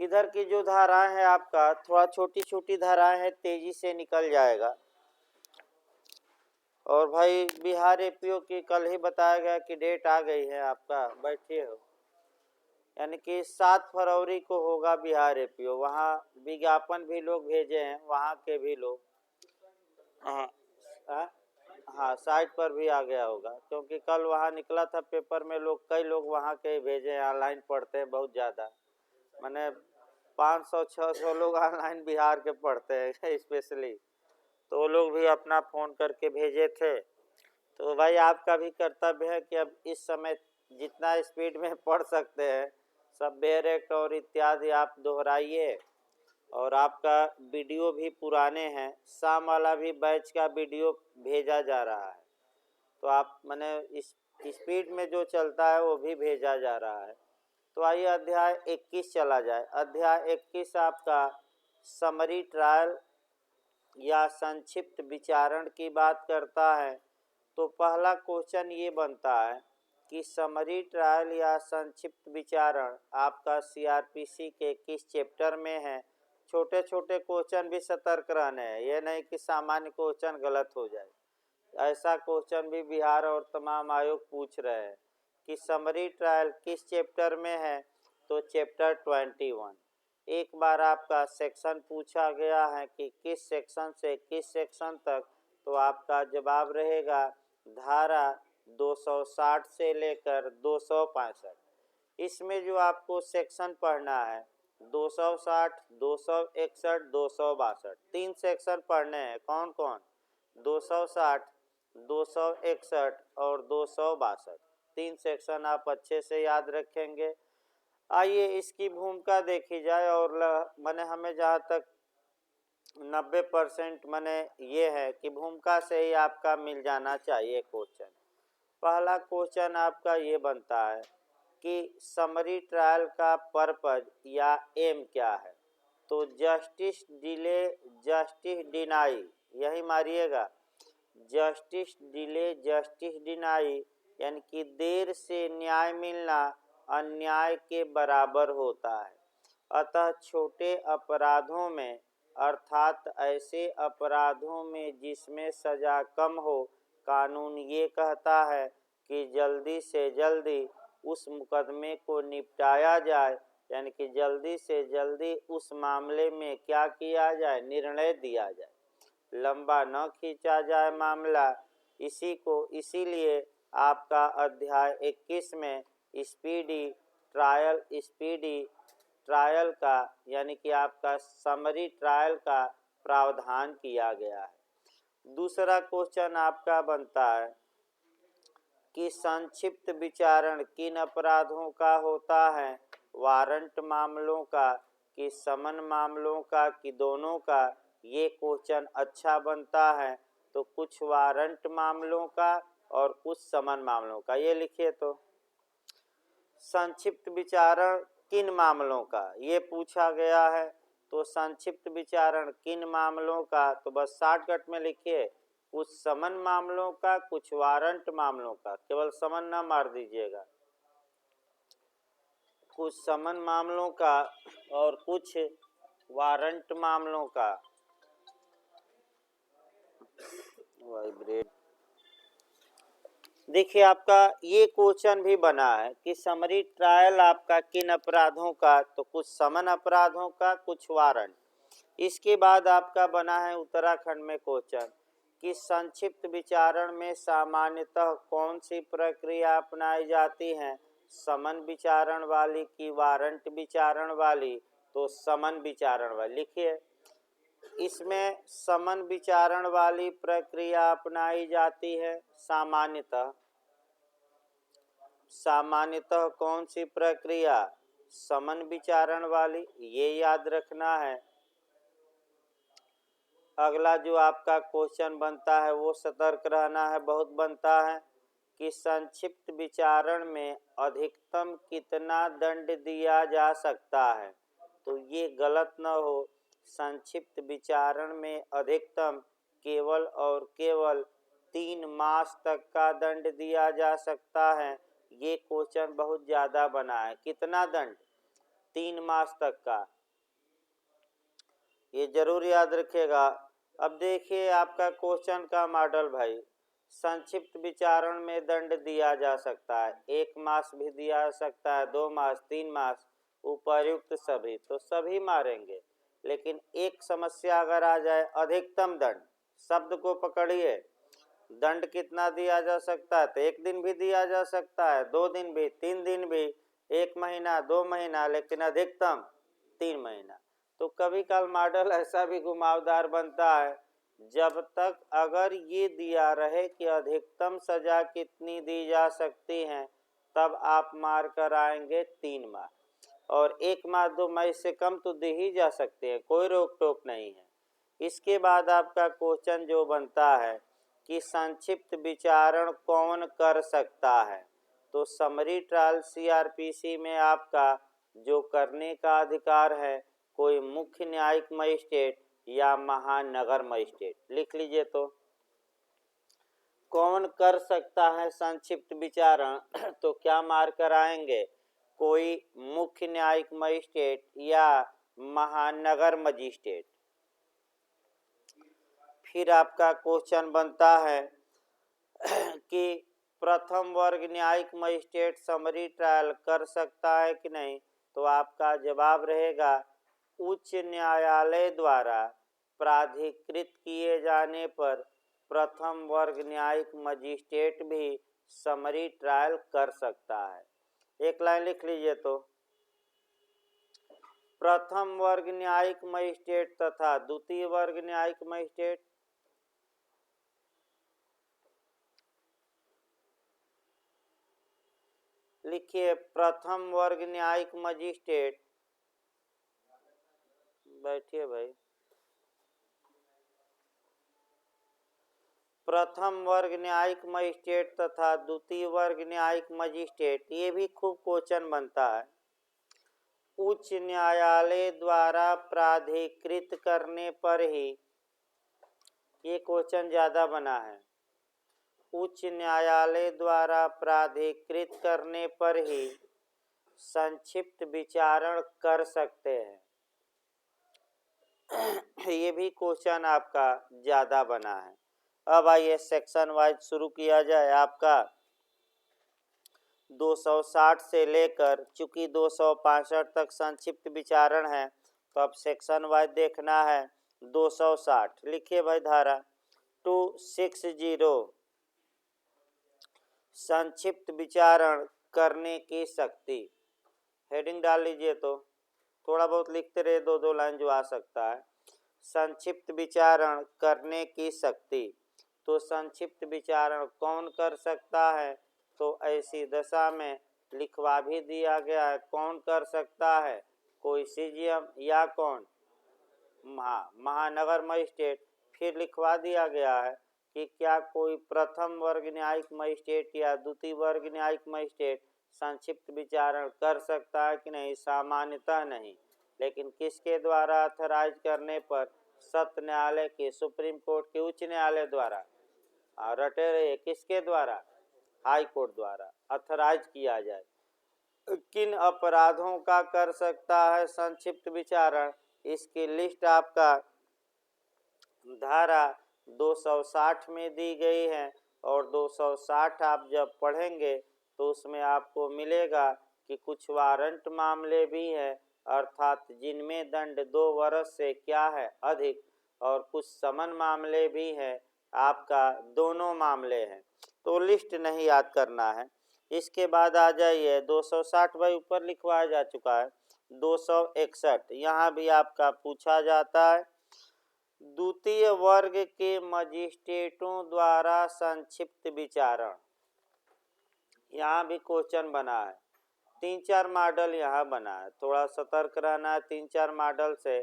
इधर की जो धाराएं हैं आपका थोड़ा छोटी छोटी धाराएं हैं, तेजी से निकल जाएगा। और भाई बिहार एपीओ की कल ही बताया गया कि डेट आ गई है आपका, बैठिए हो, यानी कि 7 फरवरी को होगा बिहार एपीओ। वहाँ विज्ञापन भी लोग भेजे हैं, वहाँ के भी लोग। हाँ हाँ, साइट पर भी आ गया होगा, क्योंकि कल वहाँ निकला था पेपर में, लोग कई लोग वहाँ के भेजे हैं, ऑनलाइन पढ़ते हैं बहुत ज़्यादा, मैंने 500-600 लोग ऑनलाइन बिहार के पढ़ते हैं स्पेशली, तो वो लोग भी अपना फ़ोन करके भेजे थे। तो भाई आपका भी कर्तव्य है कि अब इस समय जितना स्पीड में पढ़ सकते हैं सब बेरेक्ट और इत्यादि आप दोहराइए। और आपका वीडियो भी पुराने हैं, शाम वाला भी बैच का वीडियो भेजा जा रहा है, तो आप मैंने इस स्पीड में जो चलता है वो भी भेजा जा रहा है। तो आइए अध्याय 21 चला जाए। अध्याय 21 आपका समरी ट्रायल या संक्षिप्त विचारण की बात करता है। तो पहला क्वेश्चन ये बनता है कि समरी ट्रायल या संक्षिप्त विचारण आपका सीआरपीसी के किस चैप्टर में है। छोटे छोटे क्वेश्चन भी सतर्क रहने हैं, ये नहीं कि सामान्य क्वेश्चन गलत हो जाए। ऐसा क्वेश्चन भी बिहार और तमाम आयोग पूछ रहे हैं कि समरी ट्रायल किस चैप्टर में है। तो चैप्टर 21। एक बार आपका सेक्शन पूछा गया है कि किस सेक्शन से किस सेक्शन तक, तो आपका जवाब रहेगा धारा 260 से लेकर 265। इसमें जो आपको सेक्शन पढ़ना है 260, 261, 262, 3 सेक्शन पढ़ने हैं। कौन कौन? 260, 261 और 262, 3 सेक्शन आप अच्छे से याद रखेंगे। आइए इसकी भूमिका देखी जाए। और मैंने हमें जहाँ तक 90% मैंने ये है कि भूमिका से ही आपका मिल जाना चाहिए क्वेश्चन। पहला क्वेश्चन आपका ये बनता है कि समरी ट्रायल का पर्पज या एम क्या है। तो जस्टिस डिले, जस्टिस डिनाई, यही मारिएगा, जस्टिस डिले, जस्टिस डिनाई, यानी कि देर से न्याय मिलना अन्याय के बराबर होता है। अतः छोटे अपराधों में, अर्थात ऐसे अपराधों में जिसमें सजा कम हो, कानून ये कहता है कि जल्दी से जल्दी उस मुकदमे को निपटाया जाए, यानी कि जल्दी से जल्दी उस मामले में क्या किया जाए, निर्णय दिया जाए, लंबा न खींचा जाए मामला। इसीलिए आपका अध्याय 21 में स्पीडी ट्रायल का, यानी कि आपका समरी ट्रायल का प्रावधान किया गया है। दूसरा क्वेश्चन आपका बनता है कि संक्षिप्त विचारण किन अपराधों का होता है, वारंट मामलों का कि समन मामलों का कि दोनों का। ये क्वेश्चन अच्छा बनता है, तो कुछ वारंट मामलों का और कुछ समन मामलों का। ये लिखिए, तो संक्षिप्त विचारण किन मामलों का ये पूछा गया है। तो संक्षिप्त विचारण किन मामलों का, तो बस शॉर्टकट में लिखिए, कुछ समन मामलों का, कुछ वारंट मामलों का। केवल समन ना मार दीजिएगा, कुछ समन मामलों का और कुछ वारंट मामलों का। वाइब्रेट, देखिए आपका ये क्वेश्चन भी बना है कि समरी ट्रायल आपका किन अपराधों का, तो कुछ समन अपराधों का, कुछ वारंट। इसके बाद आपका बना है उत्तराखंड में क्वेश्चन कि संक्षिप्त विचारण में सामान्यतः कौन सी प्रक्रिया अपनाई जाती है, समन विचारण वाली कि वारंट विचारण वाली। तो समन विचारण वाली लिखिए। इसमें समन विचारण वाली प्रक्रिया अपनाई जाती है सामान्यतः। सामान्यतः कौन सी प्रक्रिया, समन विचारण वाली, ये याद रखना है। अगला जो आपका क्वेश्चन बनता है वो सतर्क रहना है, बहुत बनता है कि संक्षिप्त विचारण में अधिकतम कितना दंड दिया जा सकता है। तो ये गलत न हो, संक्षिप्त विचारण में अधिकतम केवल और केवल 3 मास तक का दंड दिया जा सकता है। ये क्वेश्चन बहुत ज़्यादा बना है। कितना दंड? 3 मास तक का, ये जरूर याद रखिएगा। अब देखिए आपका क्वेश्चन का मॉडल भाई, संक्षिप्त विचारण में दंड दिया जा सकता है, 1 मास भी दिया जा सकता है, 2 मास, 3 मास, उपर्युक्त सभी, तो सभी मारेंगे। लेकिन एक समस्या अगर आ जाए, अधिकतम दंड, शब्द को पकड़िए, दंड कितना दिया जा सकता है, तो 1 दिन भी दिया जा सकता है, 2 दिन भी, 3 दिन भी, 1 महीना, 2 महीना, लेकिन अधिकतम 3 महीना। तो कभी कल मॉडल ऐसा भी घुमावदार बनता है, जब तक अगर ये दिया रहे कि अधिकतम सजा कितनी दी जा सकती है, तब आप मार कर आएंगे 3 माह, और 1 माह 2 माह इससे कम तो दे ही जा सकते हैं, कोई रोक टोक नहीं है। इसके बाद आपका क्वेश्चन जो बनता है कि संक्षिप्त विचारण कौन कर सकता है, तो समरी ट्रायल सीआरपीसी में आपका जो करने का अधिकार है, कोई मुख्य न्यायिक मजिस्ट्रेट या महानगर मजिस्ट्रेट, लिख लीजिए। तो कौन कर सकता है संक्षिप्त विचारण, तो क्या मार कर आएंगे, कोई मुख्य न्यायिक मजिस्ट्रेट या महानगर मजिस्ट्रेट। फिर आपका क्वेश्चन बनता है कि प्रथम वर्ग न्यायिक मजिस्ट्रेट समरी ट्रायल कर सकता है कि नहीं, तो आपका जवाब रहेगा उच्च न्यायालय द्वारा प्राधिकृत किए जाने पर प्रथम वर्ग न्यायिक मजिस्ट्रेट भी समरी ट्रायल कर सकता है। एक लाइन लिख लीजिए। तो प्रथम वर्ग न्यायिक मजिस्ट्रेट तथा द्वितीय वर्ग न्यायिक मजिस्ट्रेट, लिखिए प्रथम वर्ग न्यायिक मजिस्ट्रेट, बैठिए भाई, प्रथम वर्ग न्यायिक मजिस्ट्रेट तथा द्वितीय वर्ग न्यायिक मजिस्ट्रेट, ये भी खूब क्वेश्चन बनता है। उच्च न्यायालय द्वारा प्राधिकृत करने पर ही, ये क्वेश्चन ज्यादा बना है, उच्च न्यायालय द्वारा प्राधिकृत करने पर ही संक्षिप्त विचारण कर सकते हैं, ये भी क्वेश्चन आपका ज्यादा बना है। अब आइए सेक्शन वाइज शुरू किया जाए। आपका 260 से लेकर चूंकि 265 तक संक्षिप्त विचारण है, तो अब सेक्शन वाइज देखना है। 260 लिखिए भाई, धारा 260 संक्षिप्त विचारण करने की शक्ति, हेडिंग डाल लीजिए। तो थोड़ा बहुत लिखते रहे, 2-2 लाइन जो आ सकता है। संक्षिप्त विचारण करने की शक्ति, तो संक्षिप्त विचारण कौन कर सकता है, तो ऐसी दशा में लिखवा भी दिया गया है कौन कर सकता है, कोई सीजीएम या कौन, महानगर मजिस्ट्रेट। फिर लिखवा दिया गया है कि क्या कोई प्रथम वर्ग न्यायिक मजिस्ट्रेट या द्वितीय वर्ग न्यायिक मजिस्ट्रेट संक्षिप्त विचारण कर सकता है कि नहीं, सामान्यतः नहीं, लेकिन किसके द्वारा अथराइज करने पर, सत्र न्यायालय के, सुप्रीम कोर्ट के, उच्च न्यायालय द्वारा, रटे रहे किसके द्वारा, हाई कोर्ट द्वारा अथराइज किया जाए। किन अपराधों का कर सकता है संक्षिप्त विचारण, इसकी लिस्ट आपका धारा 260 में दी गई है, और 260 आप जब पढ़ेंगे तो उसमें आपको मिलेगा कि कुछ वारंट मामले भी हैं, अर्थात जिनमें दंड 2 वर्ष से क्या है अधिक, और कुछ समन मामले भी हैं, आपका दोनों मामले हैं। तो लिस्ट नहीं याद करना है। इसके बाद आ जाइए 260 भाई ऊपर लिखवाया जा चुका है। 261 यहाँ भी आपका पूछा जाता है, द्वितीय वर्ग के मजिस्ट्रेटों द्वारा संक्षिप्त विचारण, यहाँ भी क्वेश्चन बना है। 3-4 मॉडल यहाँ बना है, थोड़ा सतर्क रहना है 3-4 मॉडल से,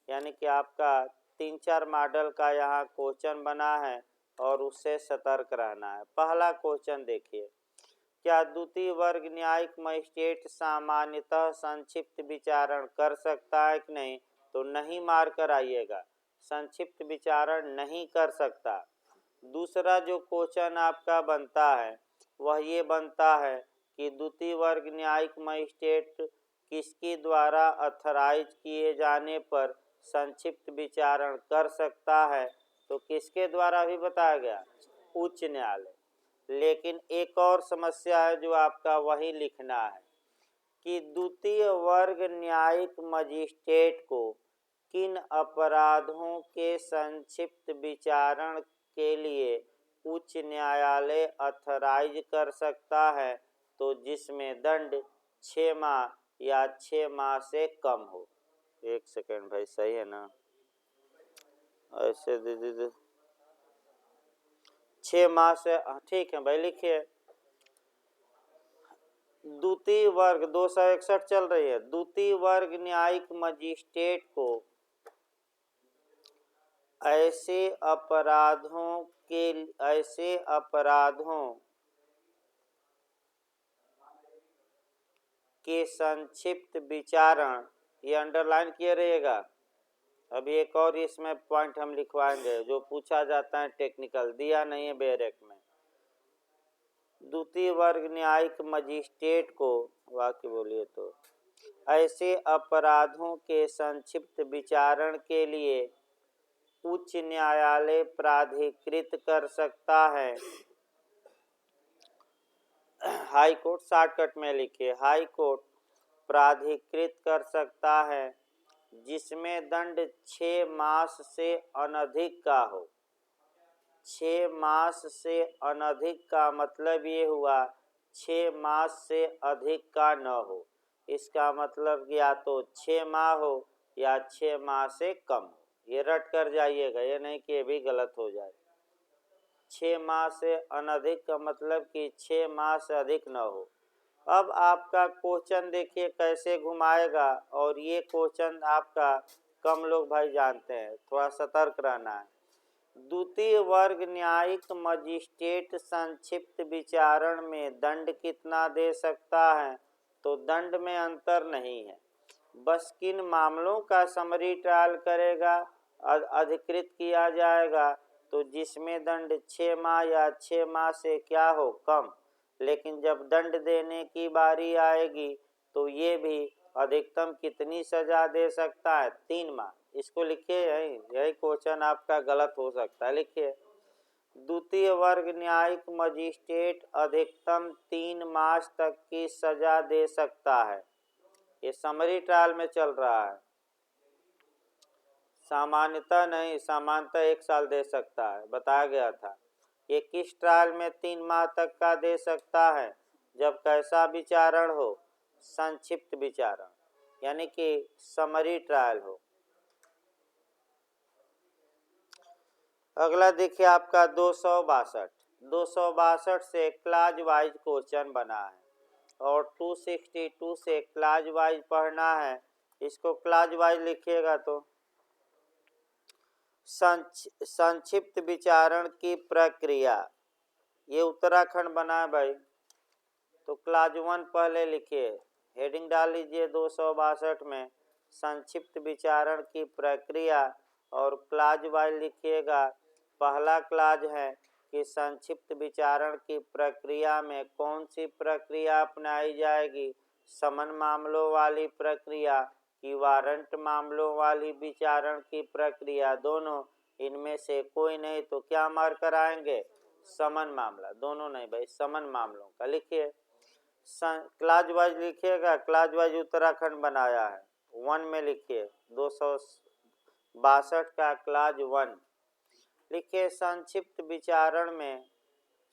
यानी कि आपका 3-4 मॉडल का यहाँ क्वेश्चन बना है और उससे सतर्क रहना है। पहला क्वेश्चन देखिए, क्या द्वितीय वर्ग न्यायिक मजिस्ट्रेट सामान्यतः संक्षिप्त विचारण कर सकता है कि नहीं, तो नहीं मार कर आइएगा, संक्षिप्त विचारण नहीं कर सकता। दूसरा जो क्वेश्चन आपका बनता है वह ये बनता है कि द्वितीय वर्ग न्यायिक मजिस्ट्रेट किसके द्वारा अथराइज किए जाने पर संक्षिप्त विचारण कर सकता है, तो किसके द्वारा भी बताया गया, उच्च न्यायालय। लेकिन एक और समस्या है जो आपका वही लिखना है कि द्वितीय वर्ग न्यायिक मजिस्ट्रेट को किन अपराधों के संक्षिप्त विचारण के लिए उच्च न्यायालय अथराइज कर सकता है, तो जिसमें दंड 6 माह या 6 माह से कम हो। एक सेकेंड भाई, सही है ना, ऐसे दे 6 माह से, ठीक है भाई, लिखिए। द्वितीय वर्ग 261 चल रही है। द्वितीय वर्ग न्यायिक मजिस्ट्रेट को ऐसे अपराधों के संक्षिप्त विचारण, ये अंडरलाइन किए रहिएगा। अभी एक और इसमें पॉइंट हम लिखवाएंगे जो पूछा जाता है टेक्निकल, दिया नहीं है बेरेक में। द्वितीय वर्ग न्यायिक मजिस्ट्रेट को, वाक्य बोलिए तो, ऐसे अपराधों के संक्षिप्त विचारण के लिए उच्च न्यायालय प्राधिकृत कर सकता है। हाई कोर्ट, शॉर्टकट में लिखिए, हाई कोर्ट प्राधिकृत कर सकता है जिसमें दंड 6 मास से अनधिक का हो। 6 मास से अनधिक का मतलब ये हुआ 6 मास से अधिक का न हो। इसका मतलब या तो 6 माह हो या 6 माह से कम हो। ये रट कर जाइएगा, ये नहीं कि ये भी गलत हो जाए। 6 माह से अनधिक का मतलब कि 6 माह से अधिक न हो। अब आपका क्वेश्चन देखिए कैसे घुमाएगा, और ये क्वेश्चन आपका कम लोग भाई जानते हैं, थोड़ा सतर्क रहना है। द्वितीय वर्ग न्यायिक मजिस्ट्रेट संक्षिप्त विचारण में दंड कितना दे सकता है, तो दंड में अंतर नहीं है, बस किन मामलों का समरी ट्रायल करेगा, अधिकृत किया जाएगा, तो जिसमें दंड 6 माह या 6 माह से क्या हो, कम। लेकिन जब दंड देने की बारी आएगी तो ये भी अधिकतम कितनी सजा दे सकता है, 3 माह। इसको लिखिए, यही क्वेश्चन आपका गलत हो सकता है, लिखिए। द्वितीय वर्ग न्यायिक मजिस्ट्रेट अधिकतम 3 मास तक की सजा दे सकता है। ये समरी ट्रायल में चल रहा है, सामान्यतः नहीं, सामान्यतः 1 साल दे सकता है, बताया गया था। ये किस ट्रायल में 3 माह तक का दे सकता है, जब कैसा विचारण हो, संक्षिप्त विचारण, यानी कि समरी ट्रायल हो। अगला देखिए आपका 262 से क्लाज वाइज क्वेश्चन बना है, और 262 से क्लाज वाइज पढ़ना है। इसको क्लाज वाइज लिखिएगा तो संक्षिप्त विचारण की प्रक्रिया, ये उत्तराखंड बना है भाई, तो क्लाज 1 पहले लिखिए, हेडिंग डाल लीजिए 262 में संक्षिप्त विचारण की प्रक्रिया, और क्लाज वाइज लिखिएगा। पहला क्लाज है कि संक्षिप्त विचारण की प्रक्रिया में कौन सी प्रक्रिया अपनाई जाएगी, समन मामलों वाली प्रक्रिया कि वारंट मामलों वाली विचारण की प्रक्रिया, दोनों, इनमें से कोई नहीं तो क्या मार कर आएंगे, समन मामला, दोनों नहीं भाई, समन मामलों का लिखिए। क्लाज वाइज लिखिएगा, क्लाज वाइज उत्तराखंड बनाया है, 1 में लिखिए, 262 का क्लाज 1 लिखिए। संक्षिप्त विचारण में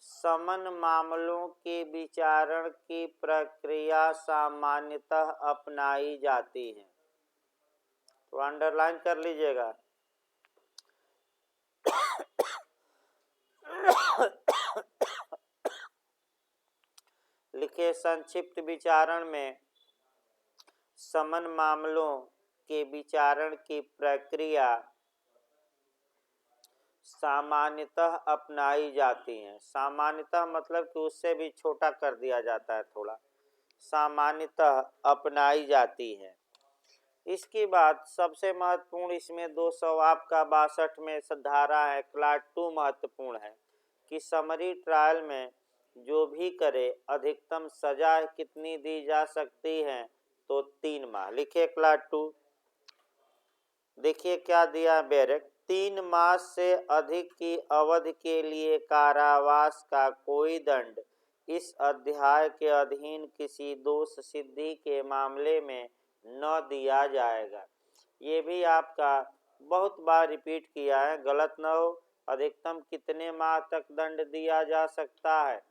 समन मामलों के विचारण की प्रक्रिया सामान्यतः अपनाई जाती है, तो अंडरलाइन कर लीजिएगा। लिखिए, संक्षिप्त विचारण में समन मामलों के विचारण की प्रक्रिया सामान्यतः अपनाई जाती हैं। सामान्यतः मतलब कि उससे भी छोटा कर दिया जाता है थोड़ा, सामान्यतः अपनाई जाती हैं। इसके बाद सबसे महत्वपूर्ण इसमें 262 में धारा है, क्लास 2 महत्वपूर्ण है कि समरी ट्रायल में जो भी करे अधिकतम सजा कितनी दी जा सकती है, तो 3 माह। लिखिए क्लास 2। देखिए क्या दिया बैरक, 3 मास से अधिक की अवधि के लिए कारावास का कोई दंड इस अध्याय के अधीन किसी दोष सिद्धि के मामले में न दिया जाएगा। ये भी आपका बहुत बार रिपीट किया है, गलत न हो। अधिकतम कितने माह तक दंड दिया जा सकता है,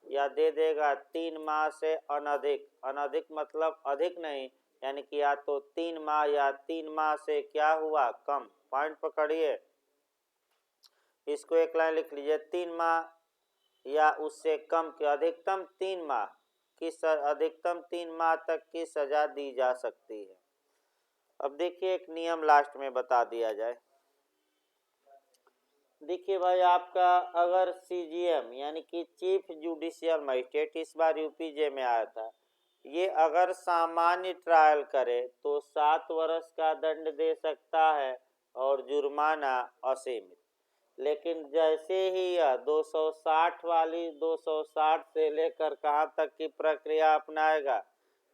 या दे देगा 3 माह से अनधिक। अनधिक मतलब अधिक नहीं, यानी कि या तो 3 माह या 3 माह से क्या हुआ कम। पॉइंट पकड़िए, इसको एक लाइन लिख लीजिए, 3 माह या उससे कम के अधिकतम 3 माह अधिकतम 3 माह तक की सजा दी जा सकती है। अब देखिए एक नियम लास्ट में बता दिया जाए। देखिए भाई, आपका अगर सीजीएम यानी कि चीफ जुडिशियल मजिस्ट्रेट, इस बार यूपीजे में आया था, ये अगर सामान्य ट्रायल करे तो 7 वर्ष का दंड दे सकता है और जुर्माना असीमित। लेकिन जैसे ही यह 260 वाली 260 से लेकर कहाँ तक की प्रक्रिया अपनाएगा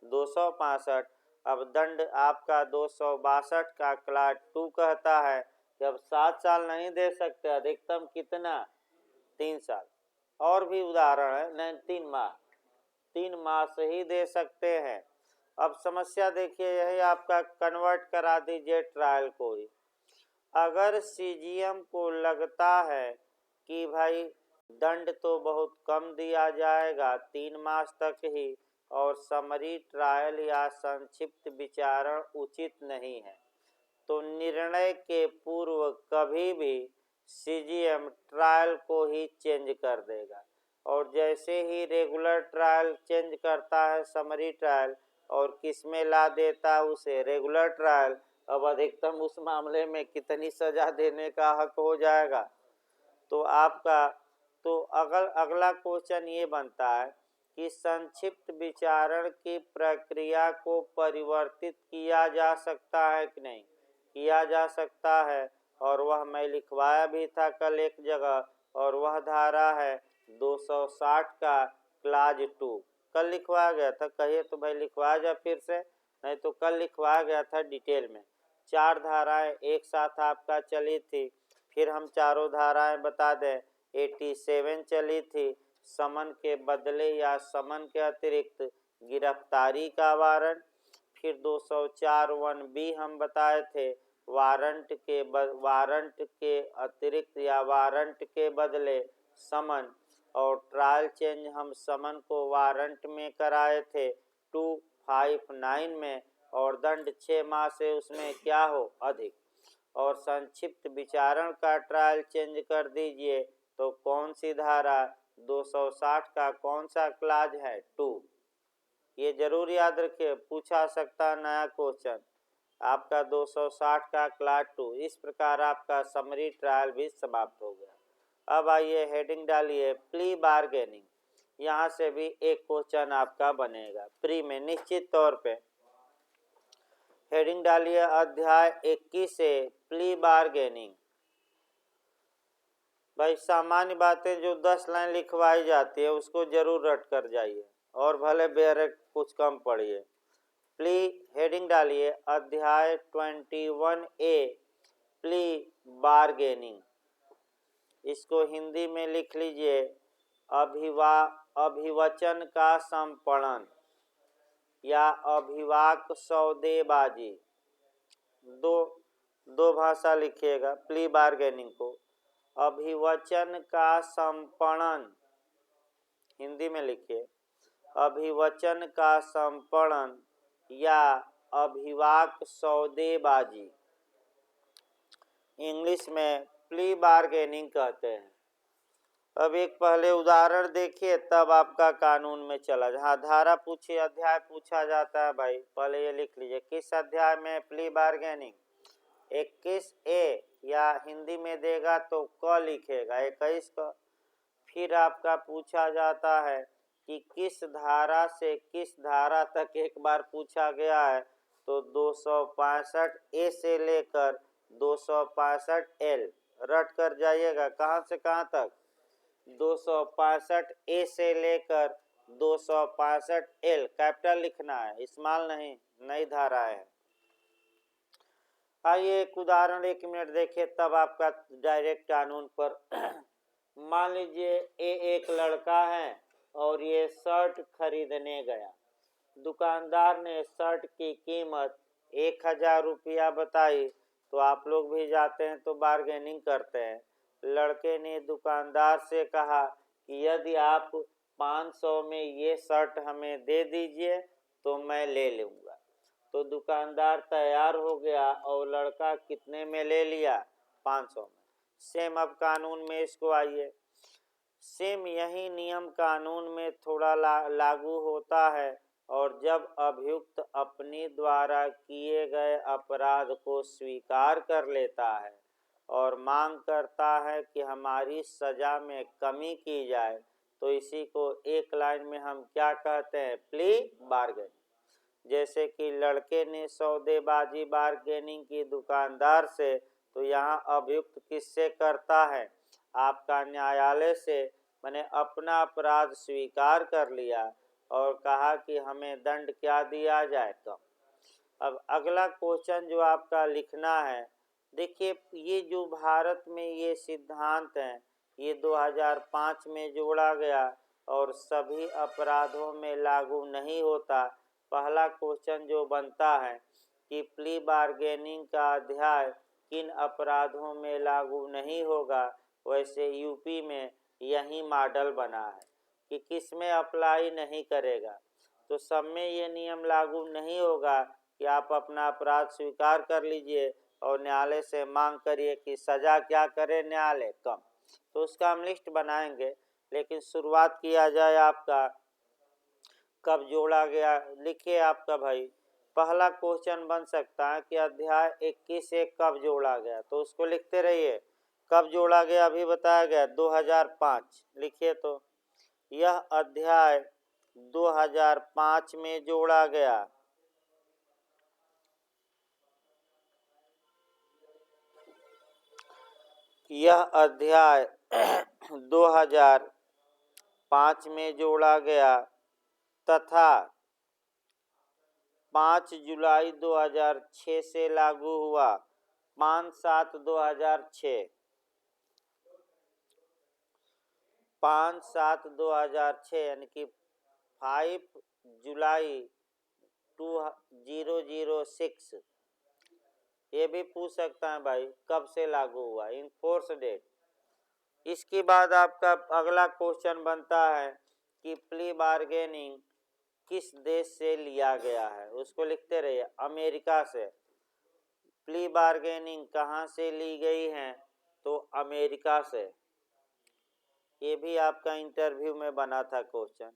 265, अब दंड आपका 262 का क्लास 2 कहता है कि अब 7 साल नहीं दे सकते, अधिकतम कितना 3 साल। और भी उदाहरण है, नहीं 3 माह से ही दे सकते हैं। अब समस्या देखिए, यही आपका कन्वर्ट करा दीजिए ट्रायल को ही। अगर सीजीएम को लगता है कि भाई दंड तो बहुत कम दिया जाएगा 3 मास तक ही, और समरी ट्रायल या संक्षिप्त विचारण उचित नहीं है, तो निर्णय के पूर्व कभी भी सीजीएम ट्रायल को ही चेंज कर देगा। और जैसे ही रेगुलर ट्रायल चेंज करता है समरी ट्रायल और किस में ला देता है उसे रेगुलर ट्रायल, अब अधिकतम उस मामले में कितनी सजा देने का हक हो जाएगा। तो आपका तो अगला क्वेश्चन ये बनता है कि संक्षिप्त विचारण की प्रक्रिया को परिवर्तित किया जा सकता है कि नहीं। किया जा सकता है, और वह मैं लिखवाया भी था कल एक जगह, और वह धारा है 260 का क्लाज 2। कल लिखवाया गया था, कहिए तो भाई लिखवाया जा फिर से, नहीं तो कल लिखवाया गया था डिटेल में। 4 धाराएं एक साथ आपका चली थी, फिर हम चारों धाराएं बता दें। 87 चली थी, समन के बदले या समन के अतिरिक्त गिरफ्तारी का वारंट। फिर 204(1)(b हम बताए थे, वारंट के अतिरिक्त या वारंट के बदले समन। और ट्रायल चेंज हम समन को वारंट में कराए थे 259 में, और दंड 6 माह से उसमें क्या हो अधिक। और संक्षिप्त विचारण का ट्रायल चेंज कर दीजिए, तो कौन सी धारा 260 का कौन सा क्लाज है 2। ये जरूर याद रखिए, पूछा सकता नया क्वेश्चन आपका 260 का क्लास 2। इस प्रकार आपका समरी ट्रायल भी समाप्त हो गया। अब आइए हेडिंग डालिए प्ली बार्गेनिंग। यहाँ से भी एक क्वेश्चन आपका बनेगा प्री में निश्चित तौर पे। हेडिंग डालिए अध्याय 21 से प्ली बार्गेनिंग। भाई सामान्य बातें जो 10 लाइन लिखवाई जाती है उसको जरूर रट कर जाइए, और भले बेरक कुछ कम पढ़िए। प्ली हेडिंग डालिए अध्याय 21A प्ली बार्गेनिंग। इसको हिंदी में लिख लीजिए अभिवचन का संपणन या अभिवाक सौदेबाजी। दो भाषा लिखिएगा प्ली बार्गेनिंग को। अभिवचन का संपणन हिंदी में लिखिए अभिवचन का संपणन या अभिवाक सौदेबाजी, इंग्लिश में प्ली बार्गेनिंग कहते हैं। अब एक पहले उदाहरण देखिए, तब आपका कानून में चला। हाँ, धारा पूछिए, अध्याय पूछा जाता है भाई, पहले ये लिख लीजिए किस अध्याय में प्ली बार्गेनिंग। 21A, या हिंदी में देगा तो क लिखेगा 21 का। फिर आपका पूछा जाता है कि किस धारा से किस धारा तक एक बार पूछा गया है, तो 265A से लेकर 265L रट कर जाइएगा। कहाँ से कहाँ तक 265A से लेकर 265L कैपिटल लिखना है, स्मॉल नहीं, नई धाराएं हैं। आइए एक उदाहरण 1 मिनट देखिए, तब आपका डायरेक्ट कानून पर मान लीजिए ये एक लड़का है और ये शर्ट खरीदने गया। दुकानदार ने शर्ट की कीमत 1000 रुपया बताई, तो आप लोग भी जाते हैं तो बार्गेनिंग करते हैं। लड़के ने दुकानदार से कहा कि यदि आप 500 में ये शर्ट हमें दे दीजिए तो मैं ले लूँगा। तो दुकानदार तैयार हो गया और लड़का कितने में ले लिया? 500 में। सेम अब कानून में इसको आइए, सेम यही नियम कानून में थोड़ा लागू होता है। और जब अभियुक्त अपनी द्वारा किए गए अपराध को स्वीकार कर लेता है और मांग करता है कि हमारी सजा में कमी की जाए, तो इसी को एक लाइन में हम क्या कहते हैं? Plea bargaining. जैसे कि लड़के ने सौदेबाजी बार्गेनिंग की दुकानदार से, तो यहाँ अभियुक्त किससे करता है? आपका न्यायालय से। मैंने अपना अपराध स्वीकार कर लिया और कहा कि हमें दंड क्या दिया जाए? कम। अब अगला क्वेश्चन जो आपका लिखना है, देखिए ये जो भारत में ये सिद्धांत है ये 2005 में जोड़ा गया और सभी अपराधों में लागू नहीं होता। पहला क्वेश्चन जो बनता है कि प्ली बार्गेनिंग का अध्याय किन अपराधों में लागू नहीं होगा, वैसे यूपी में यही मॉडल बना है कि किस में अप्लाई नहीं करेगा। तो सब में ये नियम लागू नहीं होगा कि आप अपना अपराध स्वीकार कर लीजिए और न्यायालय से मांग करिए कि सजा क्या करे न्यायालय? कम। तो उसका हम लिस्ट बनाएंगे, लेकिन शुरुआत किया जाए आपका कब जोड़ा गया। लिखिए आपका भाई, पहला क्वेश्चन बन सकता है कि अध्याय 21 से कब जोड़ा गया, तो उसको लिखते रहिए। कब जोड़ा गया अभी बताया गया? 2005। लिखिए तो यह अध्याय 2005 में जोड़ा गया। यह अध्याय 2005 में जोड़ा गया तथा 5 जुलाई 2006 से लागू हुआ। 5/7/2006, 5/7/2006 यानी कि 5 जुलाई 2006। ये भी पूछ सकता है भाई कब से लागू हुआ, इन फोर्स डेट। इसके बाद आपका अगला क्वेश्चन बनता है कि प्ली बार्गेनिंग किस देश से लिया गया है, उसको लिखते रहिए। अमेरिका से। प्ली बार्गेनिंग कहाँ से ली गई है? तो अमेरिका से। ये भी आपका इंटरव्यू में बना था क्वेश्चन।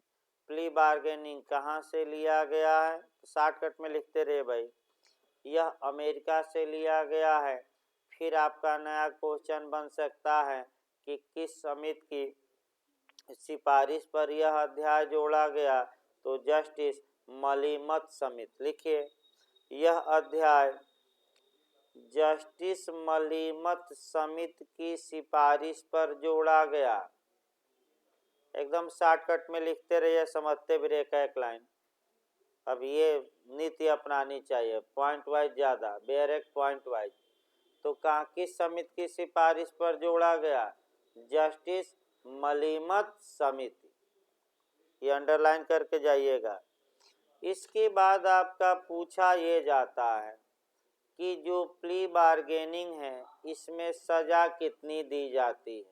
प्ली बार्गेनिंग कहाँ से लिया गया है? शॉर्टकट में लिखते रहे भाई, यह अमेरिका से लिया गया है। फिर आपका नया क्वेश्चन बन सकता है कि किस समिति की सिफारिश पर यह अध्याय जोड़ा गया, तो जस्टिस मलीमत समिति। लिखिए यह अध्याय जस्टिस मलीमत समिति की सिफारिश पर जोड़ा गया। एकदम शॉर्टकट में लिखते रहिए, समझते भी रहिए एक लाइन। अब ये नीति अपनानी चाहिए, पॉइंट वाइज ज़्यादा, डायरेक्ट पॉइंट वाइज। तो कहाँ किस समिति की सिफारिश पर जोड़ा गया? जस्टिस मलीमत समिति। ये अंडरलाइन करके जाइएगा। इसके बाद आपका पूछा ये जाता है कि जो प्ली बार्गेनिंग है इसमें सज़ा कितनी दी जाती है।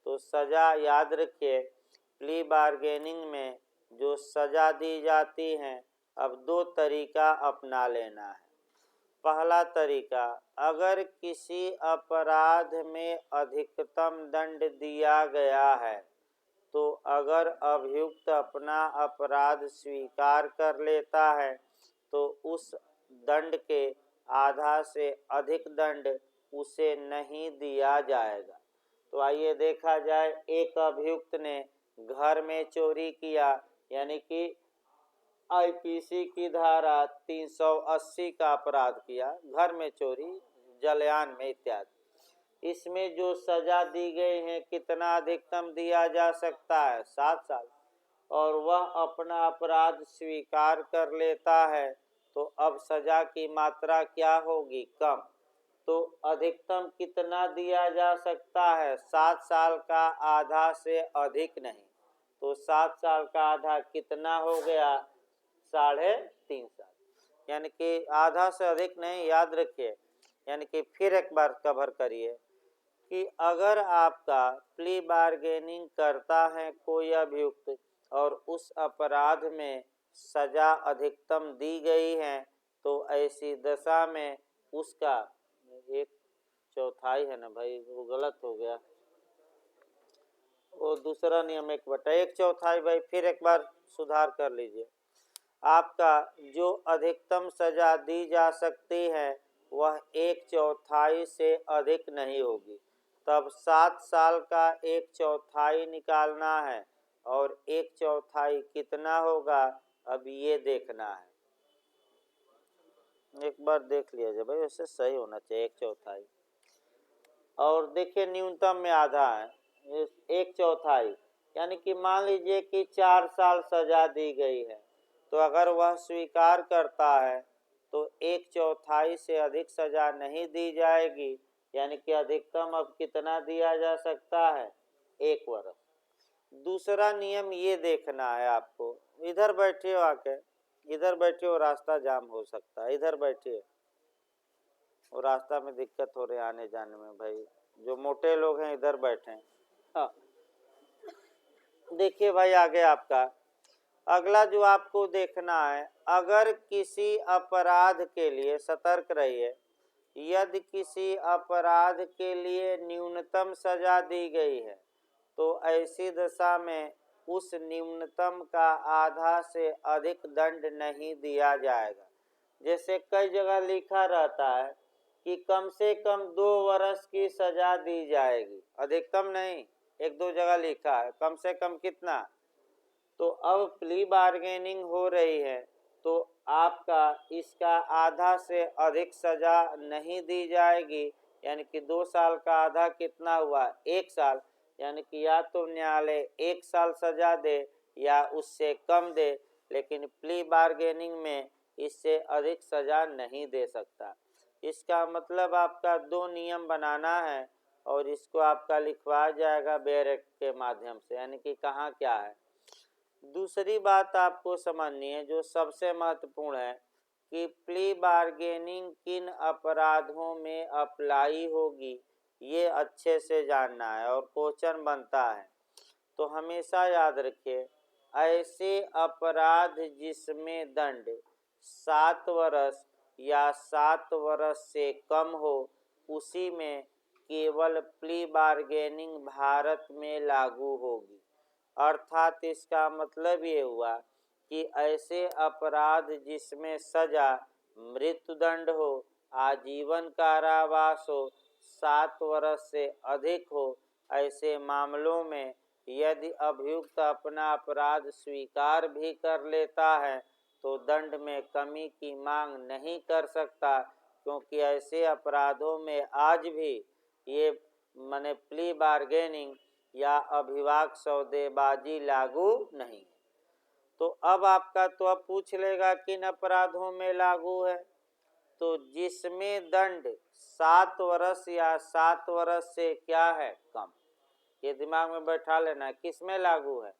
तो सज़ा याद रखिए, प्ली बार्गेनिंग में जो सज़ा दी जाती है, अब 2 तरीका अपना लेना है। पहला तरीका, अगर किसी अपराध में अधिकतम दंड दिया गया है, तो अगर अभियुक्त अपना अपराध स्वीकार कर लेता है तो उस दंड के आधा से अधिक दंड उसे नहीं दिया जाएगा। तो आइए देखा जाए, एक अभियुक्त ने घर में चोरी किया, यानी कि आईपीसी की धारा 380 का अपराध किया, घर में चोरी, जलयान में इत्यादि। इसमें जो सजा दी गई है, कितना अधिकतम दिया जा सकता है? 7 साल। और वह अपना अपराध स्वीकार कर लेता है तो अब सजा की मात्रा क्या होगी? कम। तो अधिकतम कितना दिया जा सकता है? 7 साल का आधा से अधिक नहीं। तो 7 साल का आधा कितना हो गया? 3.5 साल। यानी कि आधा से अधिक नहीं, याद रखिए। यानी कि फिर एक बार कवर करिए कि अगर आपका प्ली बार्गेनिंग करता है कोई अभियुक्त और उस अपराध में सजा अधिकतम दी गई है, तो ऐसी दशा में उसका 1/4 है ना भाई, वो गलत हो गया, वो दूसरा नियम 1/4 भाई, फिर एक बार सुधार कर लीजिए। आपका जो अधिकतम सजा दी जा सकती है वह 1/4 से अधिक नहीं होगी। तब 7 साल का 1/4 निकालना है और 1/4 कितना होगा, अब ये देखना है। एक बार देख लिया जाए भाई, वैसे सही होना चाहिए 1/4। और देखिए न्यूनतम में आधा है 1/4, यानी कि मान लीजिए कि 4 साल सजा दी गई है, तो अगर वह स्वीकार करता है तो 1/4 से अधिक सजा नहीं दी जाएगी। यानी कि अधिकतम अब कितना दिया जा सकता है? 1 वर्ष। दूसरा नियम ये देखना है आपको, इधर बैठिए, आके इधर बैठिए, और रास्ता जाम हो सकता है, इधर बैठिए, और रास्ता में दिक्कत हो रही आने जाने में भाई, जो मोटे लोग हैं इधर बैठे हैं। हाँ देखिए भाई, आगे आपका अगला जो आपको देखना है, अगर किसी अपराध के लिए, सतर्क रहिए, यदि किसी अपराध के लिए न्यूनतम सजा दी गई है तो ऐसी दशा में उस न्यूनतम का आधा से अधिक दंड नहीं दिया जाएगा। जैसे कई जगह लिखा रहता है कि कम से कम 2 वर्ष की सजा दी जाएगी, अधिकतम नहीं। 1-2 जगह लिखा है, कम से कम कितना? तो अब प्ली बार्गेनिंग हो रही है तो आपका इसका आधा से अधिक सजा नहीं दी जाएगी। यानी कि 2 साल का आधा कितना हुआ? 1 साल। यानी कि या तो न्यायालय 1 साल सजा दे या उससे कम दे, लेकिन प्ली बार्गेनिंग में इससे अधिक सजा नहीं दे सकता। इसका मतलब आपका 2 नियम बनाना है और इसको आपका लिखवाया जाएगा बेयर एक्ट के माध्यम से। यानी कि कहाँ क्या है। दूसरी बात आपको समझनी है जो सबसे महत्वपूर्ण है कि प्ली बार्गेनिंग किन अपराधों में अप्लाई होगी, ये अच्छे से जानना है और क्वेश्चन बनता है। तो हमेशा याद रखिए, ऐसे अपराध जिसमें दंड 7 वर्ष या 7 वर्ष से कम हो, उसी में केवल प्ली बार्गेनिंग भारत में लागू होगी। अर्थात इसका मतलब ये हुआ कि ऐसे अपराध जिसमें सजा मृत्युदंड हो, आजीवन कारावास हो, 7 वर्ष से अधिक हो, ऐसे मामलों में यदि अभियुक्त अपना अपराध स्वीकार भी कर लेता है तो दंड में कमी की मांग नहीं कर सकता, क्योंकि ऐसे अपराधों में आज भी ये माने प्ली बार्गेनिंग या अभिवाक सौदेबाजी लागू नहीं। तो अब आपका तो अब पूछ लेगा किन अपराधों में लागू है, तो जिसमें दंड 7 वर्ष या 7 वर्ष से क्या है? कम। ये दिमाग में बैठा लेना, किसमें लागू है?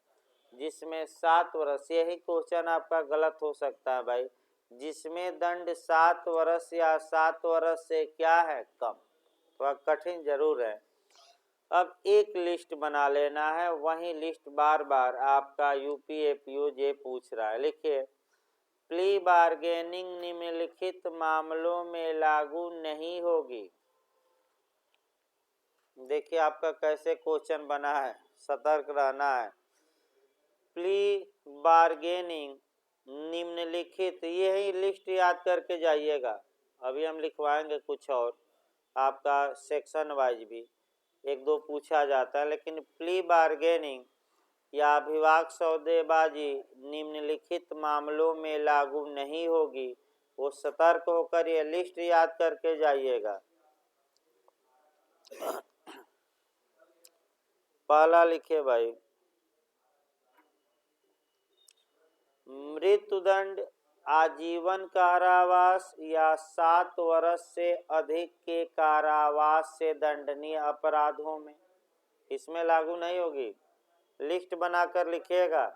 जिसमें 7 वर्ष। यही क्वेश्चन आपका गलत हो सकता है भाई, जिसमें दंड 7 वर्ष या 7 वर्ष से क्या है? कम। थोड़ा कठिन जरूर है। अब एक लिस्ट बना लेना है, वही लिस्ट बार बार आपका यूपीएपीओ जे पूछ रहा है। लिखिए, प्ली बार्गेनिंग निम्नलिखित मामलों में लागू नहीं होगी। देखिए आपका कैसे क्वेश्चन बना है, सतर्क रहना है। प्ली बार्गेनिंग निम्नलिखित, यही लिस्ट याद करके जाइएगा। अभी हम लिखवाएंगे कुछ और, आपका सेक्शन वाइज भी 1-2 पूछा जाता है, लेकिन प्ली बार्गेनिंग या अभिवाक सौदेबाजी निम्नलिखित मामलों में लागू नहीं होगी। वो सतर्क होकर ये लिस्ट याद करके जाइएगा। पहला लिखे भाई, मृत्युदंड आजीवन कारावास या 7 वर्ष से अधिक के कारावास से दंडनीय अपराधों में, इसमें लागू नहीं होगी। लिस्ट बनाकर लिखिएगा,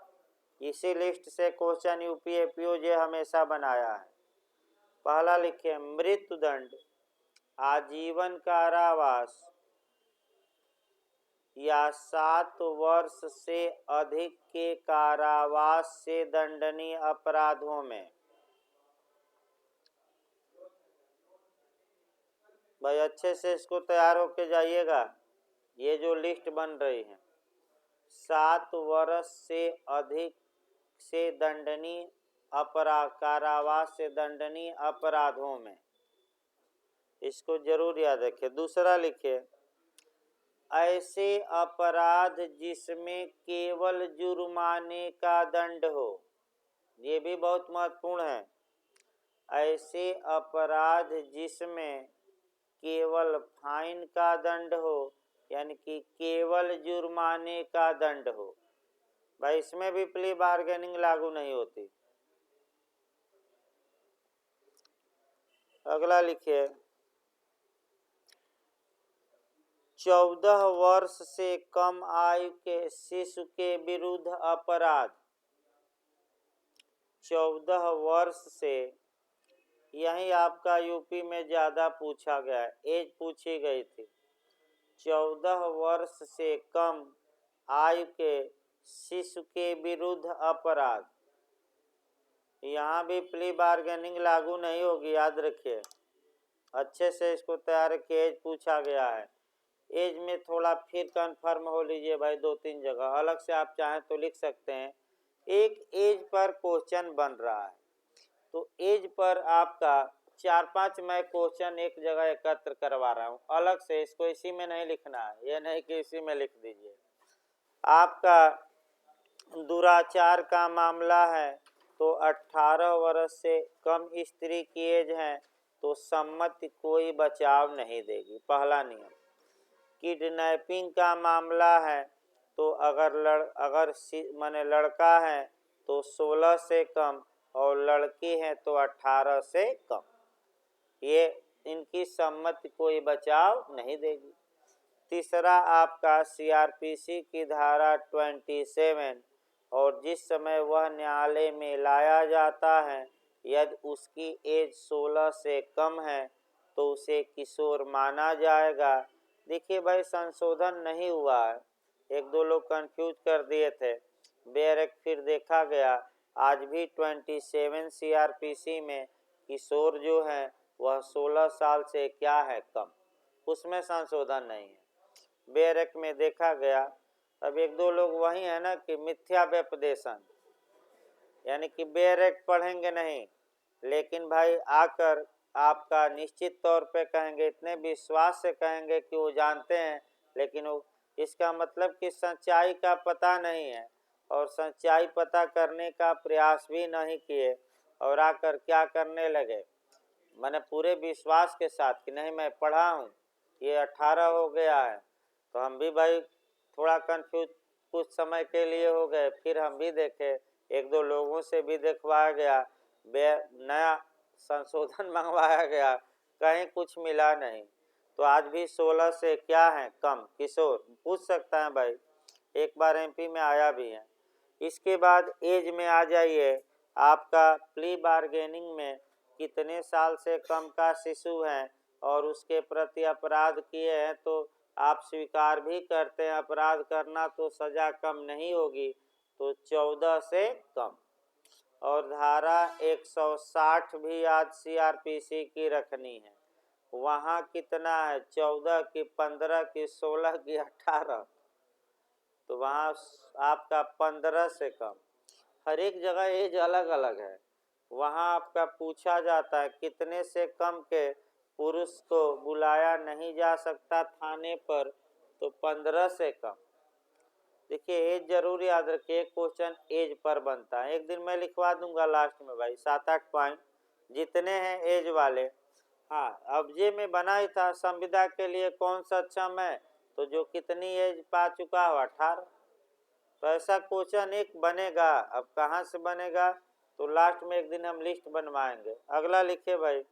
इसी लिस्ट से क्वेश्चन यूपी एपीओजे हमेशा बनाया है। पहला लिखिए मृत्युदंड, आजीवन कारावास या 7 वर्ष से अधिक के कारावास से दंडनीय अपराधों में। भाई अच्छे से इसको तैयार होके जाइएगा। ये जो लिस्ट बन रही है 7 वर्ष से अधिक से दंडनीय अपराध, कारावास से दंडनीय अपराधों में, इसको जरूर याद रखिए। दूसरा लिखिए ऐसे अपराध जिसमें केवल जुर्माने का दंड हो, ये भी बहुत महत्वपूर्ण है। ऐसे अपराध जिसमें केवल फाइन का दंड हो, यानी कि केवल जुर्माने का दंड हो। भाई इसमें भी प्ली बार्गेनिंग लागू नहीं होती। अगला लिखिए 14 वर्ष से कम आयु के शिशु के विरुद्ध अपराध। 14 वर्ष से, यही आपका यूपी में ज्यादा पूछा गया, एज पूछी गई थी। 14 वर्ष से कम आयु के शिशु के विरुद्ध अपराध, यहाँ भी प्ली बार्गेनिंग लागू नहीं होगी, याद रखिए। अच्छे से इसको तैयार रखिए, एज पूछा गया है। एज में थोड़ा फिर कंफर्म हो लीजिए भाई, 2-3 जगह अलग से आप चाहें तो लिख सकते हैं। एक एज पर क्वेश्चन बन रहा है, तो एज पर आपका 4-5 मैं क्वेश्चन एक जगह एकत्र करवा रहा हूँ अलग से, इसको इसी में नहीं लिखना है, ये नहीं कि इसी में लिख दीजिए। आपका दुराचार का मामला है तो 18 वर्ष से कम स्त्री की एज है तो सम्मति कोई बचाव नहीं देगी, पहला नियम। किडनैपिंग का मामला है तो अगर माने लड़का है तो 16 से कम और लड़की है तो 18 से कम, ये इनकी सम्मति कोई बचाव नहीं देगी। तीसरा आपका सीआरपीसी की धारा 27, और जिस समय वह न्यायालय में लाया जाता है यदि उसकी एज 16 से कम है तो उसे किशोर माना जाएगा। देखिए भाई संशोधन नहीं हुआ है, 1-2 लोग कंफ्यूज कर दिए थे। बेरक फिर देखा गया आज भी 27 सीआरपीसी में किशोर जो है वह 16 साल से क्या है कम, उसमें संशोधन नहीं है। बेरक में देखा गया, अब 1-2 लोग वही है ना कि मिथ्या व्यपदेशन, यानी कि बेरक पढ़ेंगे नहीं, लेकिन भाई आकर आपका निश्चित तौर पे कहेंगे, इतने विश्वास से कहेंगे कि वो जानते हैं, लेकिन वो इसका मतलब कि सच्चाई का पता नहीं है और सच्चाई पता करने का प्रयास भी नहीं किए और आकर क्या करने लगे, मैंने पूरे विश्वास के साथ कि नहीं मैं पढ़ा हूँ, ये 18 हो गया है। तो हम भी भाई थोड़ा कंफ्यूज कुछ समय के लिए हो गए, फिर हम भी देखे, 1-2 लोगों से भी दिखवाया गया, नया संशोधन मंगवाया गया, कहीं कुछ मिला नहीं। तो आज भी 16 से क्या है कम किशोर पूछ सकता है भाई, एक बार एमपी में आया भी है। इसके बाद एज में आ जाइए, आपका प्ली बार्गेनिंग में कितने साल से कम का शिशु है और उसके प्रति अपराध किए हैं तो आप स्वीकार भी करते हैं अपराध करना तो सजा कम नहीं होगी, तो 14 से कम। और धारा 160 भी आज सीआरपीसी की रखनी है, वहाँ कितना है 14 की 15 की 16 की 18, तो वहाँ आपका 15 से कम। हर एक जगह एज अलग अलग है, वहाँ आपका पूछा जाता है कितने से कम के पुरुष को बुलाया नहीं जा सकता थाने पर, तो 15 से कम। देखिए एज जरूर याद रखिए, क्वेश्चन एज पर बनता है, एक दिन मैं लिखवा दूंगा लास्ट में भाई 7-8 पॉइंट जितने हैं एज वाले। हाँ अब ये में बना ही था संविदा के लिए कौन सक्षम है, तो जो कितनी एज पा चुका हो 18, तो ऐसा क्वेश्चन एक बनेगा। अब कहाँ से बनेगा, तो लास्ट में एक दिन हम लिस्ट बनवाएंगे। अगला लिखिए भाई,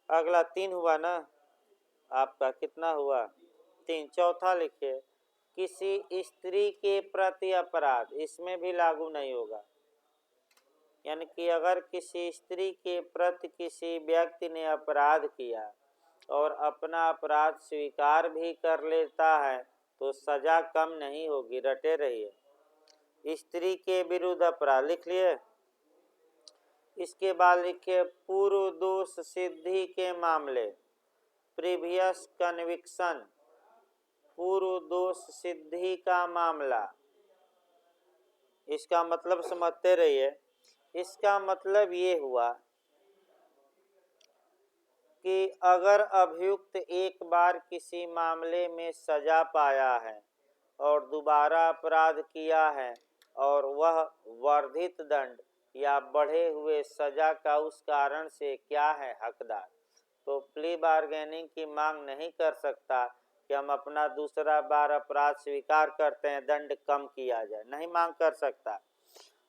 अगला 3 हुआ ना आपका, कितना हुआ 3। चौथा लिखिए, किसी स्त्री के प्रति अपराध, इसमें भी लागू नहीं होगा। यानी कि अगर किसी स्त्री के प्रति किसी व्यक्ति ने अपराध किया और अपना अपराध स्वीकार भी कर लेता है तो सजा कम नहीं होगी, रटे रहिए। स्त्री के विरुद्ध अपराध लिख लिए। इसके बाद लिखिए, पूर्व दोष सिद्धि के मामले, प्रीवियस कन्विक्शन, पूर्व दोष सिद्धि का मामला। इसका मतलब समझते रहिए। इसका मतलब ये हुआ कि अगर अभियुक्त एक बार किसी मामले में सजा पाया है और दोबारा अपराध किया है और वह वर्धित दंड या बढ़े हुए सजा का उस कारण से क्या है हकदार, तो प्ली बार्गेनिंग की मांग नहीं कर सकता कि हम अपना दूसरा बार अपराध स्वीकार करते हैं, दंड कम किया जाए, नहीं मांग कर सकता।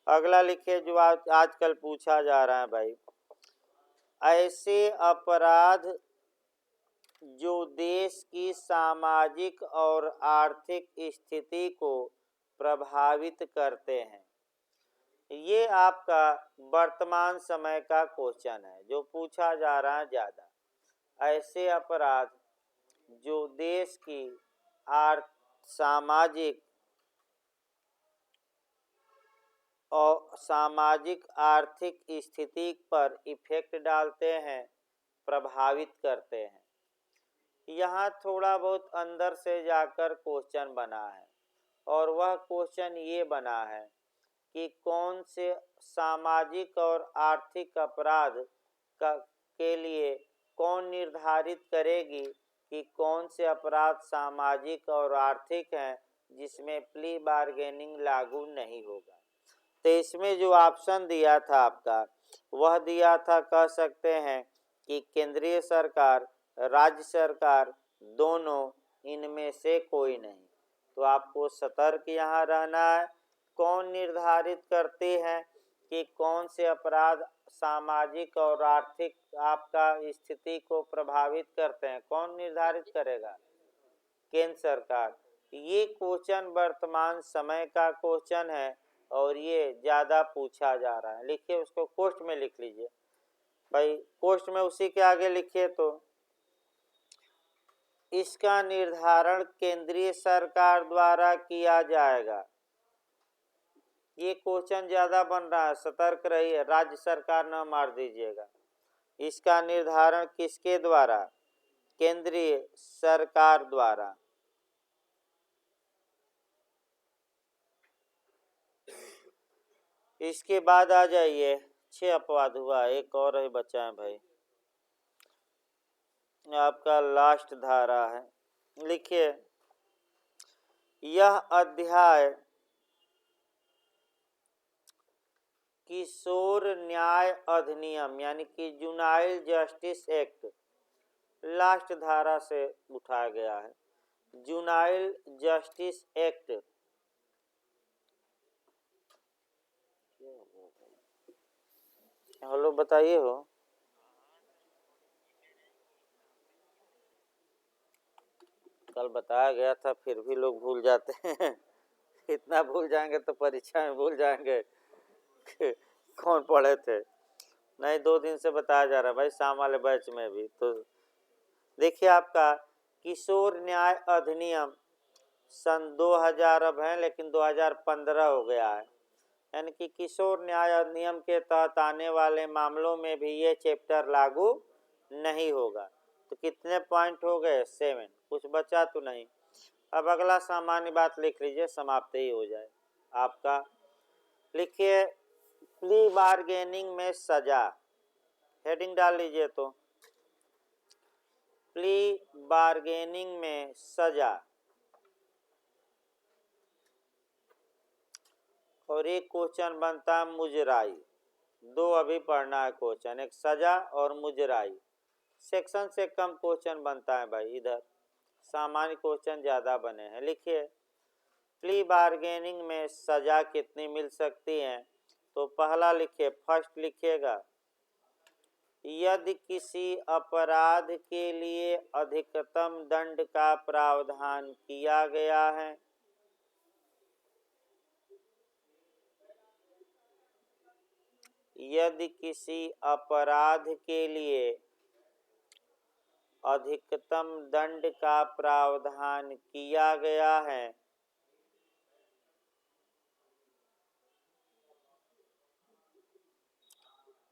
अगला लिखिए जो आजकल पूछा जा रहा है भाई, ऐसे अपराध जो देश की सामाजिक और आर्थिक स्थिति को प्रभावित करते हैं। ये आपका वर्तमान समय का क्वेश्चन है जो पूछा जा रहा है ज़्यादा। ऐसे अपराध जो देश की सामाजिक आर्थिक स्थिति पर इफेक्ट डालते हैं, प्रभावित करते हैं। यहाँ थोड़ा बहुत अंदर से जाकर क्वेश्चन बना है और वह क्वेश्चन ये बना है कि कौन से सामाजिक और आर्थिक अपराध के लिए कौन निर्धारित करेगी कि कौन से अपराध सामाजिक और आर्थिक हैं जिसमें प्ली बार्गेनिंग लागू नहीं होगा। तो इसमें जो ऑप्शन दिया था आपका, वह दिया था, कह सकते हैं कि केंद्रीय सरकार, राज्य सरकार, दोनों, इनमें से कोई नहीं। तो आपको सतर्क यहाँ रहना है। कौन निर्धारित करते हैं कि कौन से अपराध सामाजिक और आर्थिक आपका स्थिति को प्रभावित करते हैं, कौन निर्धारित करेगा? केंद्र सरकार। ये क्वेश्चन वर्तमान समय का क्वेश्चन है और ये ज़्यादा पूछा जा रहा है। लिखिए उसको, कोष्ठ में लिख लीजिए भाई, कोष्ठ में उसी के आगे लिखिए। तो इसका निर्धारण केंद्रीय सरकार द्वारा किया जाएगा। ये क्वेश्चन ज़्यादा बन रहा है, सतर्क रहिए, राज्य सरकार न मार दीजिएगा। इसका निर्धारण किसके द्वारा? केंद्रीय सरकार द्वारा। इसके बाद आ जाइए, 6 अपवाद हुआ, एक और ही बचा है भाई, आपका लास्ट धारा है। लिखिए, यह अध्याय किशोर न्याय अधिनियम यानी कि जुनाइल जस्टिस एक्ट, लास्ट धारा से उठाया गया है। जुनाइल जस्टिस एक्ट हेलो बताइए हो, कल बताया गया था फिर भी लोग भूल जाते हैं। इतना भूल जाएंगे तो परीक्षा में भूल जाएंगे कौन पढ़े थे। नहीं, 2 दिन से बताया जा रहा है भाई, शाम वाले बैच में भी। तो देखिए, आपका किशोर न्याय अधिनियम सन 2000 अब है, लेकिन 2015 हो गया है। यानी कि किशोर न्याय अधिनियम के तहत आने वाले मामलों में भी ये चैप्टर लागू नहीं होगा। तो कितने पॉइंट हो गए? 7, कुछ बचा तो नहीं। अब अगला सामान्य बात लिख लीजिए, समाप्त ही हो जाए आपका। लिखिए, प्ली बार्गेनिंग में सजा, हेडिंग डाल लीजिए। तो प्ली बार्गेनिंग में सजा, और एक क्वेश्चन बनता है मुजराई। 2 अभी पढ़ना है क्वेश्चन, एक सजा और मुजराई। सेक्शन से कम क्वेश्चन बनता है भाई, इधर सामान्य क्वेश्चन ज़्यादा बने हैं। लिखिए, प्ली बार्गेनिंग में सजा कितनी मिल सकती है? तो पहला लिखिए, फर्स्ट लिखिएगा, यदि किसी अपराध के लिए अधिकतम दंड का प्रावधान किया गया है, यदि किसी अपराध के लिए अधिकतम दंड का प्रावधान किया गया है,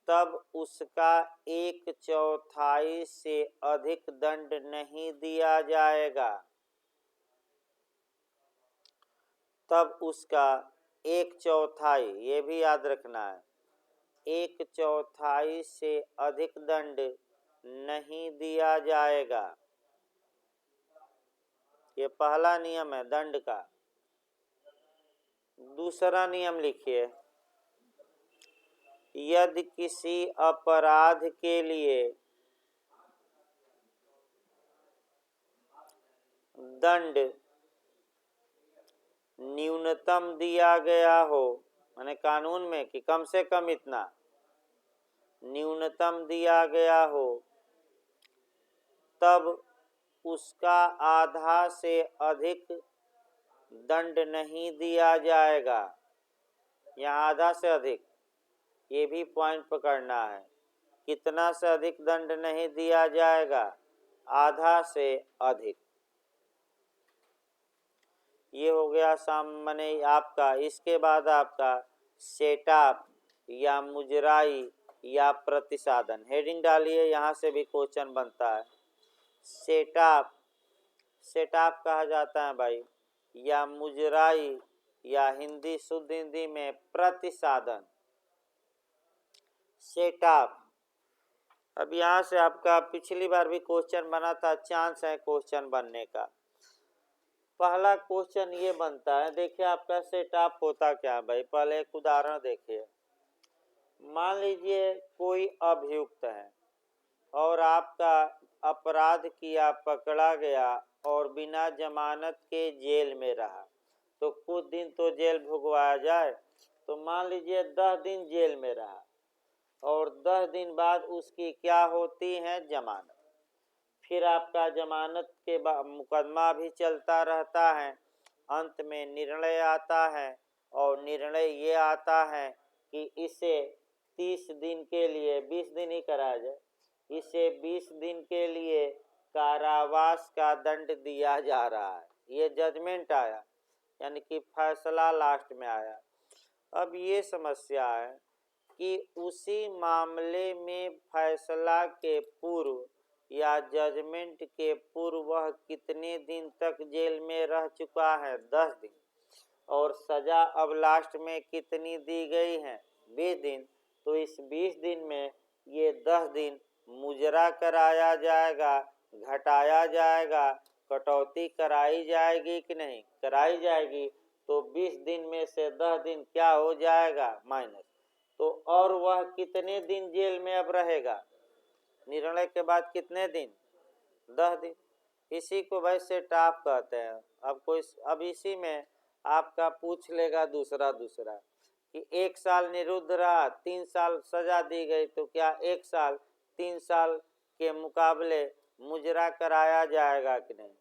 तब उसका 1/4 से अधिक दंड नहीं दिया जाएगा। तब उसका 1/4, ये भी याद रखना है, 1/4 से अधिक दंड नहीं दिया जाएगा। ये पहला नियम है दंड का। दूसरा नियम लिखिए, यदि किसी अपराध के लिए दंड न्यूनतम दिया गया हो, माने कानून में कि कम से कम इतना न्यूनतम दिया गया हो, तब उसका आधा से अधिक दंड नहीं दिया जाएगा। यहाँ आधा से अधिक, ये भी पॉइंट पकड़ना है, कितना से अधिक दंड नहीं दिया जाएगा, आधा से अधिक। ये हो गया सामान्य आपका। इसके बाद आपका सेटअप या मुजराई या प्रतिसाधन, हेडिंग डालिए, यहाँ से भी क्वेश्चन बनता है। सेटअप, सेटअप कहा जाता है भाई, या मुजराई या हिंदी शुद्ध हिंदी में प्रतिसाधन, सेटअप। अब यहाँ से आपका पिछली बार भी क्वेश्चन बना था, चांस है क्वेश्चन बनने का। पहला क्वेश्चन ये बनता है, देखिए आपका सेटअप होता क्या है भाई, पहले एक उदाहरण देखिए। मान लीजिए कोई अभियुक्त है और आपका अपराध किया, पकड़ा गया और बिना जमानत के जेल में रहा, तो कुछ दिन तो जेल भुगवाया जाए। तो मान लीजिए 10 दिन जेल में रहा और 10 दिन बाद उसकी क्या होती है, जमानत। फिर आपका जमानत के बाद मुकदमा भी चलता रहता है, अंत में निर्णय आता है और निर्णय ये आता है कि इसे 30 दिन के लिए, 20 दिन ही कराया जाए, इसे 20 दिन के लिए कारावास का दंड दिया जा रहा है। ये जजमेंट आया, यानी कि फैसला लास्ट में आया। अब ये समस्या है कि उसी मामले में फैसला के पूर्व या जजमेंट के पूर्व वह कितने दिन तक जेल में रह चुका है, 10 दिन, और सजा अब लास्ट में कितनी दी गई है, 20 दिन। तो इस 20 दिन में ये 10 दिन मुजरा कराया जाएगा, घटाया जाएगा, कटौती कराई जाएगी कि नहीं, कराई जाएगी। तो 20 दिन में से 10 दिन क्या हो जाएगा, माइनस। तो और वह कितने दिन जेल में अब रहेगा, निर्णय के बाद कितने दिन, 10 दिन। इसी को भाई सेटअप कहते हैं। अब इसी में आपका पूछ लेगा दूसरा कि 1 साल निरुद्ध रहा, 3 साल सजा दी गई, तो क्या 1 साल 3 साल के मुकाबले मुजरा कराया जाएगा कि नहीं,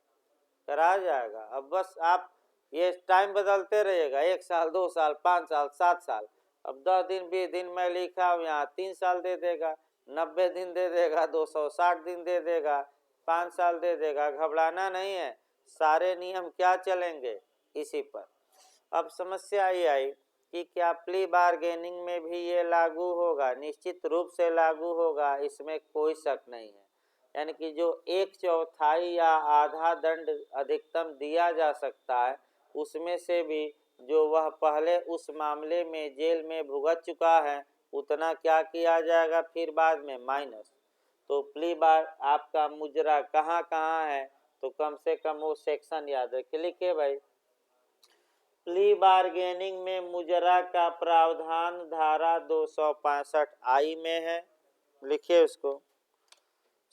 कराया जाएगा। अब बस आप ये टाइम बदलते रहिएगा, 1 साल 2 साल 5 साल 7 साल। अब 10 दिन 20 दिन मैं लिखा हूँ, यहाँ 3 साल दे देगा, 90 दिन दे देगा, 260 दिन दे देगा, 5 साल दे देगा। घबराना नहीं है, सारे नियम क्या चलेंगे, इसी पर। अब समस्या ये आई कि क्या प्ली बार्गेनिंग में भी ये लागू होगा, निश्चित रूप से लागू होगा, इसमें कोई शक नहीं है। यानी कि जो 1/4 या आधा दंड अधिकतम दिया जा सकता है, उसमें से भी जो वह पहले उस मामले में जेल में भुगत चुका है, उतना क्या किया जाएगा फिर बाद में, माइनस। तो प्ली बार आपका मुजरा कहाँ कहाँ है, तो कम से कम वो सेक्शन याद रखिए, लिखिए भाई। प्ली बार्गेनिंग में मुजरा का प्रावधान धारा 265I में है, लिखिए उसको,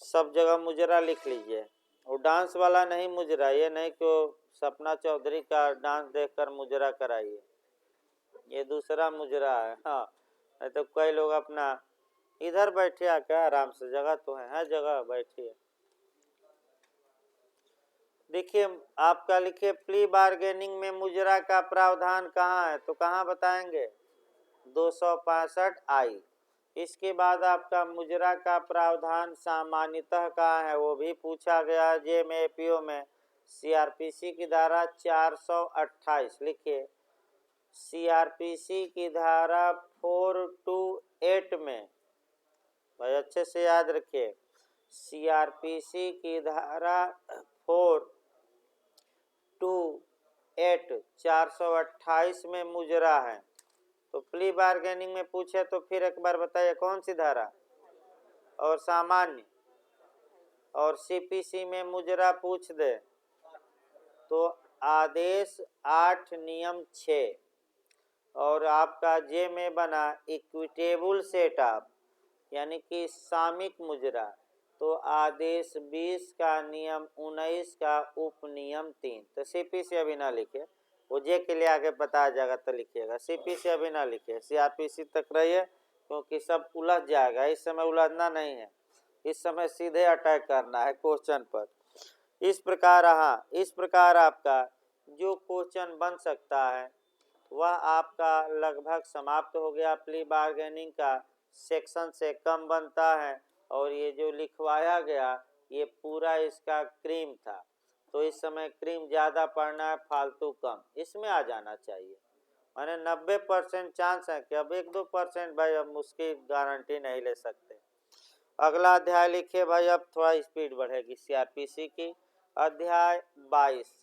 सब जगह मुजरा लिख लीजिए। वो डांस वाला नहीं मुजरा, ये नहीं कि वो सपना चौधरी का डांस देखकर मुजरा कराइए, ये दूसरा मुजरा है। हाँ, तो कई लोग अपना इधर बैठे आकर आराम से, जगह तो है जगह, बैठिए। देखिए आपका लिखिए प्ली बार्गेनिंग में मुजरा का प्रावधान कहाँ है, तो कहाँ बताएंगे 265 I। इसके बाद आपका मुजरा का प्रावधान सामान्यतः कहाँ है, वो भी पूछा गया जेएमएपीओ में। सीआरपीसी की धारा 428 लिखिए, सीआरपीसी की धारा 428 में, भाई अच्छे से याद रखिए, सीआरपीसी की धारा 428 में मुजरा है। तो प्ली बार्गेनिंग में पूछे तो फिर एक बार बताइए कौन सी धारा, और सामान्य, और सीपीसी में मुजरा पूछ दे तो आदेश 8 नियम 6, और आपका जे में बना इक्विटेबल सेटअप यानी कि सामिक मुजरा, तो आदेश 20 का नियम 19 का उपनियम 3। तो सीपी से अभी ना लिखे, वो जे के लिए आगे बताया जाएगा तो लिखिएगा, सीपी से अभी ना लिखिए, सीआरपीसी तक रहिए क्योंकि सब उलझ जाएगा। इस समय उलझना नहीं है, इस समय सीधे अटैक करना है क्वेश्चन पर। इस प्रकार आपका जो क्वेश्चन बन सकता है वह आपका लगभग समाप्त हो गया। प्ली बार्गेनिंग का सेक्शन से कम बनता है, और ये जो लिखवाया गया ये पूरा इसका क्रीम था, तो इस समय क्रीम ज़्यादा पढ़ना है, फालतू कम, इसमें आ जाना चाहिए। माने 90% चांस है कि अब 1-2% भाई हम उसकी गारंटी नहीं ले सकते। अगला अध्याय लिखिए भाई, अब थोड़ा स्पीड बढ़ेगी सीआरपीसी की। अध्याय 22,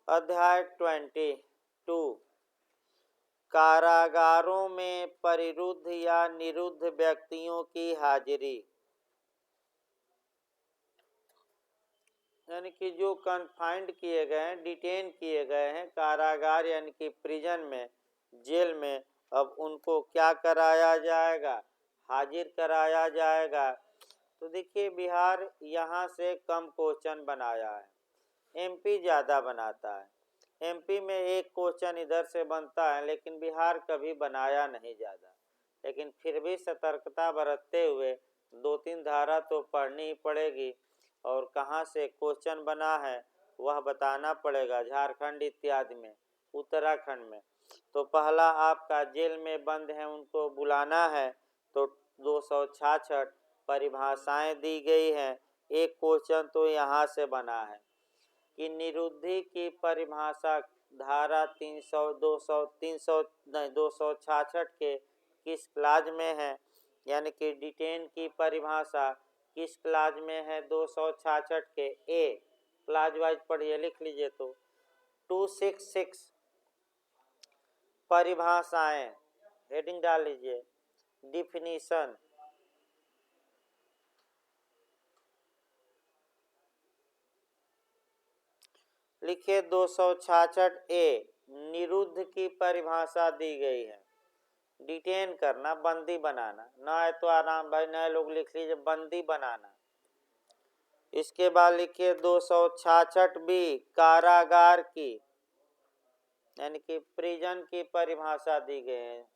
अध्याय 22, कारागारों में परिरुद्ध या निरुद्ध व्यक्तियों की हाजिरी, यानी कि जो कन्फाइंड किए गए हैं, डिटेन किए गए हैं कारागार यानी कि प्रिजन में, जेल में, अब उनको क्या कराया जाएगा, हाजिर कराया जाएगा। तो देखिए बिहार यहाँ से कम क्वेश्चन बनाया है, एमपी ज़्यादा बनाता है। एमपी में एक क्वेश्चन इधर से बनता है, लेकिन बिहार कभी बनाया नहीं ज़्यादा। लेकिन फिर भी सतर्कता बरतते हुए 2-3 धारा तो पढ़नी ही पड़ेगी, और कहाँ से क्वेश्चन बना है वह बताना पड़ेगा, झारखंड इत्यादि में, उत्तराखंड में। तो पहला आपका जेल में बंद है उनको बुलाना है, तो 266 परिभाषाएं दी गई हैं। एक क्वेश्चन तो यहाँ से बना है कि निरुद्धि की परिभाषा धारा 266 के किस क्लाज में है, यानी कि डिटेन की परिभाषा किस क्लाज में है 266 के ए क्लाज वाइज पढ़िए, लिख लीजिए। तो 266 परिभाषाएं, हेडिंग डाल लीजिए, डिफिनीशन, लिखिए 266 निरुद्ध की परिभाषा दी गई है, डिटेन करना, बंदी बनाना, ना है तो आराम भाई नए लोग लिख लीजिए, बंदी बनाना। इसके बाद लिखिए 266 बी कारागार की, यानी कि प्रिजन की परिभाषा दी गई है।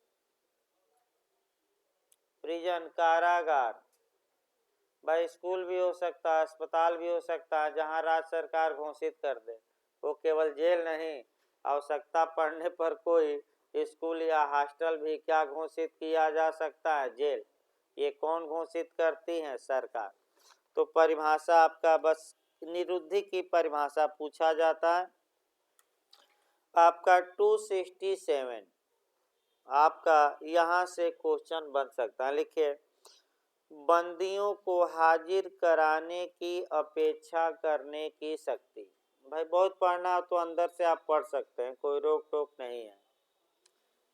प्रिजन कारागार, भाई स्कूल भी हो सकता है, अस्पताल भी हो सकता है, जहां राज्य सरकार घोषित कर दे, वो केवल जेल नहीं, आवश्यकता पड़ने पर कोई स्कूल या हॉस्टल भी क्या घोषित किया जा सकता है, जेल। ये कौन घोषित करती है, सरकार। तो परिभाषा आपका बस निरुद्धि की परिभाषा पूछा जाता है। आपका 267 आपका यहाँ से क्वेश्चन बन सकता है, लिखिए बंदियों को हाजिर कराने की अपेक्षा करने की शक्ति। भाई बहुत पढ़ना तो अंदर से आप पढ़ सकते हैं, कोई रोक टोक नहीं है,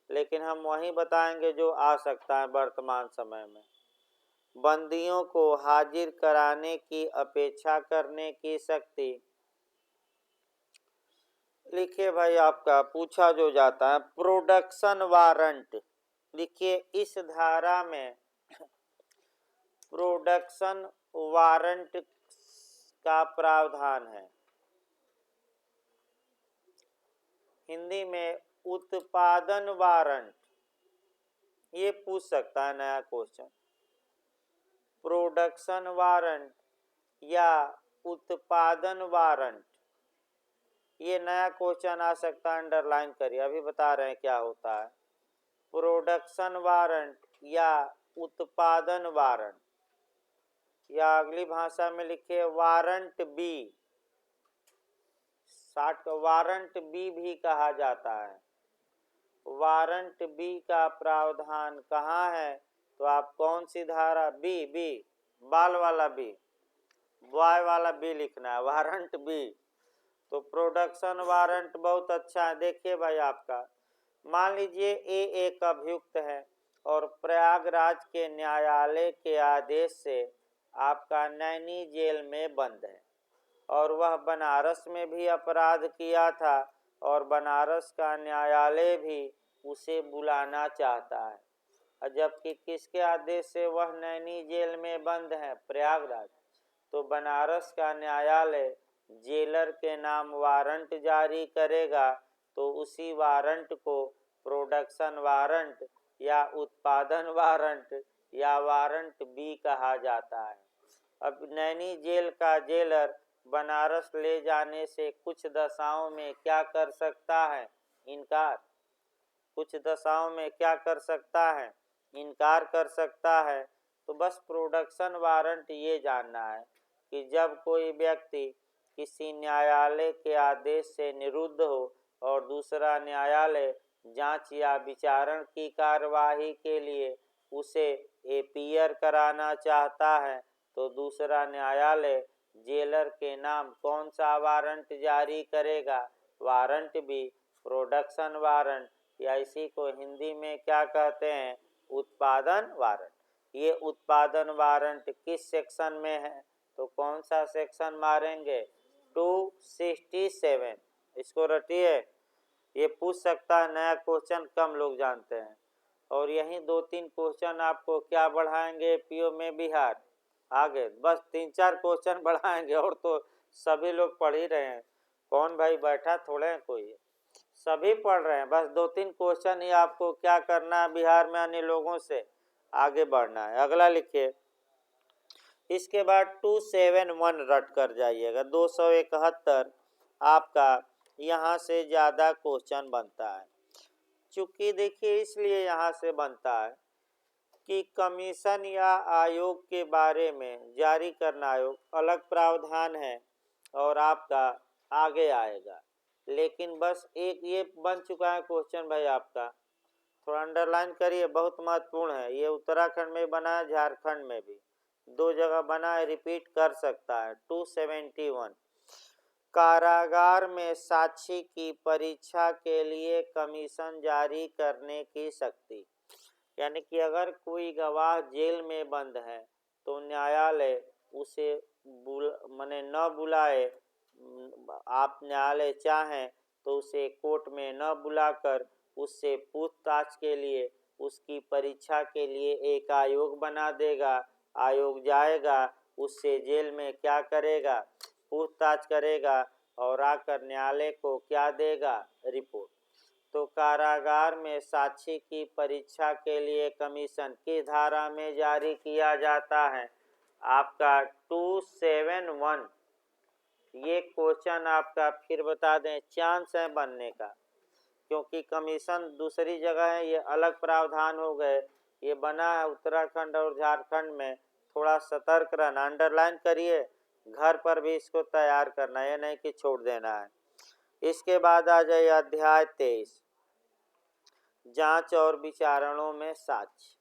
लेकिन हम वही बताएंगे जो आ सकता है वर्तमान समय में। बंदियों को हाजिर कराने की अपेक्षा करने की शक्ति, लिखिए भाई आपका पूछा जो जाता है प्रोडक्शन वारंट। लिखिए इस धारा में प्रोडक्शन वारंट का प्रावधान है, हिंदी में उत्पादन वारंट, ये पूछ सकता है नया क्वेश्चन। प्रोडक्शन वारंट या उत्पादन वारंट, ये नया क्वेश्चन आ सकता है, अंडरलाइन करिए, अभी बता रहे हैं क्या होता है। प्रोडक्शन वारंट या उत्पादन वारंट, या अगली भाषा में लिखिए वारंट बी। वारंट बी भी कहा जाता है। वारंट बी का प्रावधान कहाँ है? तो आप कौन सी धारा? बी, बी बाल वाला बी, बॉय वाला बी लिखना है, वारंट बी। तो प्रोडक्शन वारंट बहुत अच्छा है। देखिए भाई, आपका मान लीजिए ए एक अभियुक्त है और प्रयागराज के न्यायालय के आदेश से आपका नैनी जेल में बंद है, और वह बनारस में भी अपराध किया था, और बनारस का न्यायालय भी उसे बुलाना चाहता है, जबकि किसके आदेश से वह नैनी जेल में बंद है? प्रयागराज। तो बनारस का न्यायालय जेलर के नाम वारंट जारी करेगा, तो उसी वारंट को प्रोडक्शन वारंट या उत्पादन वारंट या वारंट बी कहा जाता है। अब नैनी जेल का जेलर बनारस ले जाने से कुछ दशाओं में क्या कर सकता है? इनकार। कुछ दशाओं में क्या कर सकता है? इनकार कर सकता है। तो बस प्रोडक्शन वारंट ये जानना है कि जब कोई व्यक्ति किसी न्यायालय के आदेश से निरुद्ध हो और दूसरा न्यायालय जांच या विचारण की कार्यवाही के लिए उसे एपीयर कराना चाहता है, तो दूसरा न्यायालय जेलर के नाम कौन सा वारंट जारी करेगा? वारंट बी, प्रोडक्शन वारंट, या इसी को हिंदी में क्या कहते हैं? उत्पादन वारंट। ये उत्पादन वारंट किस सेक्शन में है? तो कौन सा सेक्शन मारेंगे? 267। इसको रटिए, ये पूछ सकता है नया क्वेश्चन, कम लोग जानते हैं। और यही 2-3 क्वेश्चन आपको क्या बढ़ाएंगे पीओ में बिहार आगे, बस 3-4 क्वेश्चन बढ़ाएंगे, और तो सभी लोग पढ़ ही रहे हैं। कौन भाई बैठा थोड़े हैं कोई, सभी पढ़ रहे हैं। बस 2-3 क्वेश्चन ही आपको क्या करना है, बिहार में अन्य लोगों से आगे बढ़ना है। अगला लिखिए, इसके बाद 271 रट कर जाइएगा। 271 आपका यहाँ से ज़्यादा क्वेश्चन बनता है। चूँकि देखिए इसलिए यहाँ से बनता है कि कमीशन या आयोग के बारे में जारी करना आयोग अलग प्रावधान है, और आपका आगे आएगा। लेकिन बस एक ये बन चुका है क्वेश्चन भाई आपका, थोड़ा अंडरलाइन करिए, बहुत महत्वपूर्ण है। ये उत्तराखंड में बना है, झारखंड में भी 2 जगह बना है, रिपीट कर सकता है। 271, कारागार में साक्षी की परीक्षा के लिए कमीशन जारी करने की शक्ति। यानी कि अगर कोई गवाह जेल में बंद है तो न्यायालय उसे माने न बुलाए, आप न्यायालय चाहें तो उसे कोर्ट में न बुलाकर उससे पूछताछ के लिए, उसकी परीक्षा के लिए एक आयोग बना देगा। आयोग जाएगा, उससे जेल में क्या करेगा? पूछताछ करेगा, और आकर न्यायालय को क्या देगा? रिपोर्ट। तो कारागार में साक्षी की परीक्षा के लिए कमीशन किस धारा में जारी किया जाता है? आपका 271। ये क्वेश्चन आपका फिर बता दें चांस है बनने का, क्योंकि कमीशन दूसरी जगह है, ये अलग प्रावधान हो गए। ये बना है उत्तराखंड और झारखंड में, थोड़ा सतर्क रहना। अंडरलाइन करिए, घर पर भी इसको तैयार करना, ये नहीं कि छोड़ देना है। इसके बाद आ जाइए अध्याय 23, जांच और विचारणों में साक्ष्य।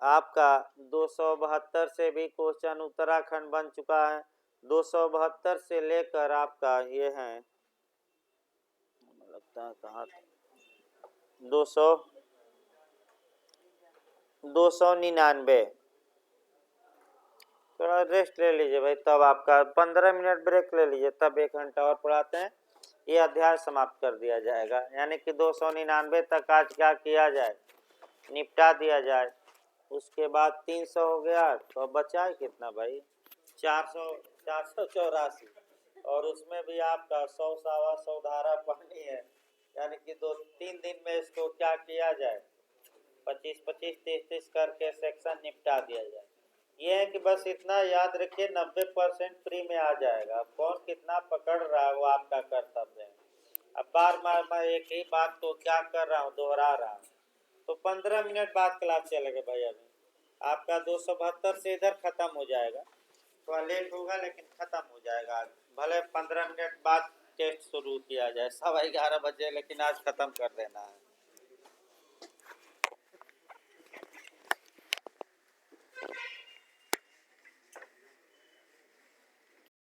आपका 272 से भी क्वेश्चन उत्तराखंड बन चुका है। 272 से लेकर आपका ये है, लगता है कहाँ 299। थोड़ा रेस्ट ले लीजिए भाई, तब आपका 15 मिनट ब्रेक ले लीजिए, तब 1 घंटा और पढ़ाते हैं। ये अध्याय समाप्त कर दिया जाएगा, यानी कि 299 तक आज क्या किया जाए? निपटा दिया जाए। उसके बाद 300 हो गया, तो बचा है कितना भाई? 484, और उसमें भी आपका 100 सवा 100 धारा पढ़नी है। यानी कि 2-3 दिन में इसको क्या किया जाए, 25-25, 30-30 करके सेक्शन निपटा दिया जाए। ये है कि बस इतना याद रखिए 90% फ्री में आ जाएगा। अब कौन कितना पकड़ रहा है वो आपका कर्तव्य है। अब बार बार मैं एक ही बात को क्या कर रहा हूँ, दोहरा रहा हूँ। तो 15 मिनट बाद क्लास चलेगा भाई। अभी आपका 272 से इधर ख़त्म हो जाएगा, थोड़ा लेट होगा लेकिन ख़त्म हो जाएगा। भले 15 मिनट बाद टेस्ट शुरू किया जाए 11:15 बजे, लेकिन आज ख़त्म कर देना है।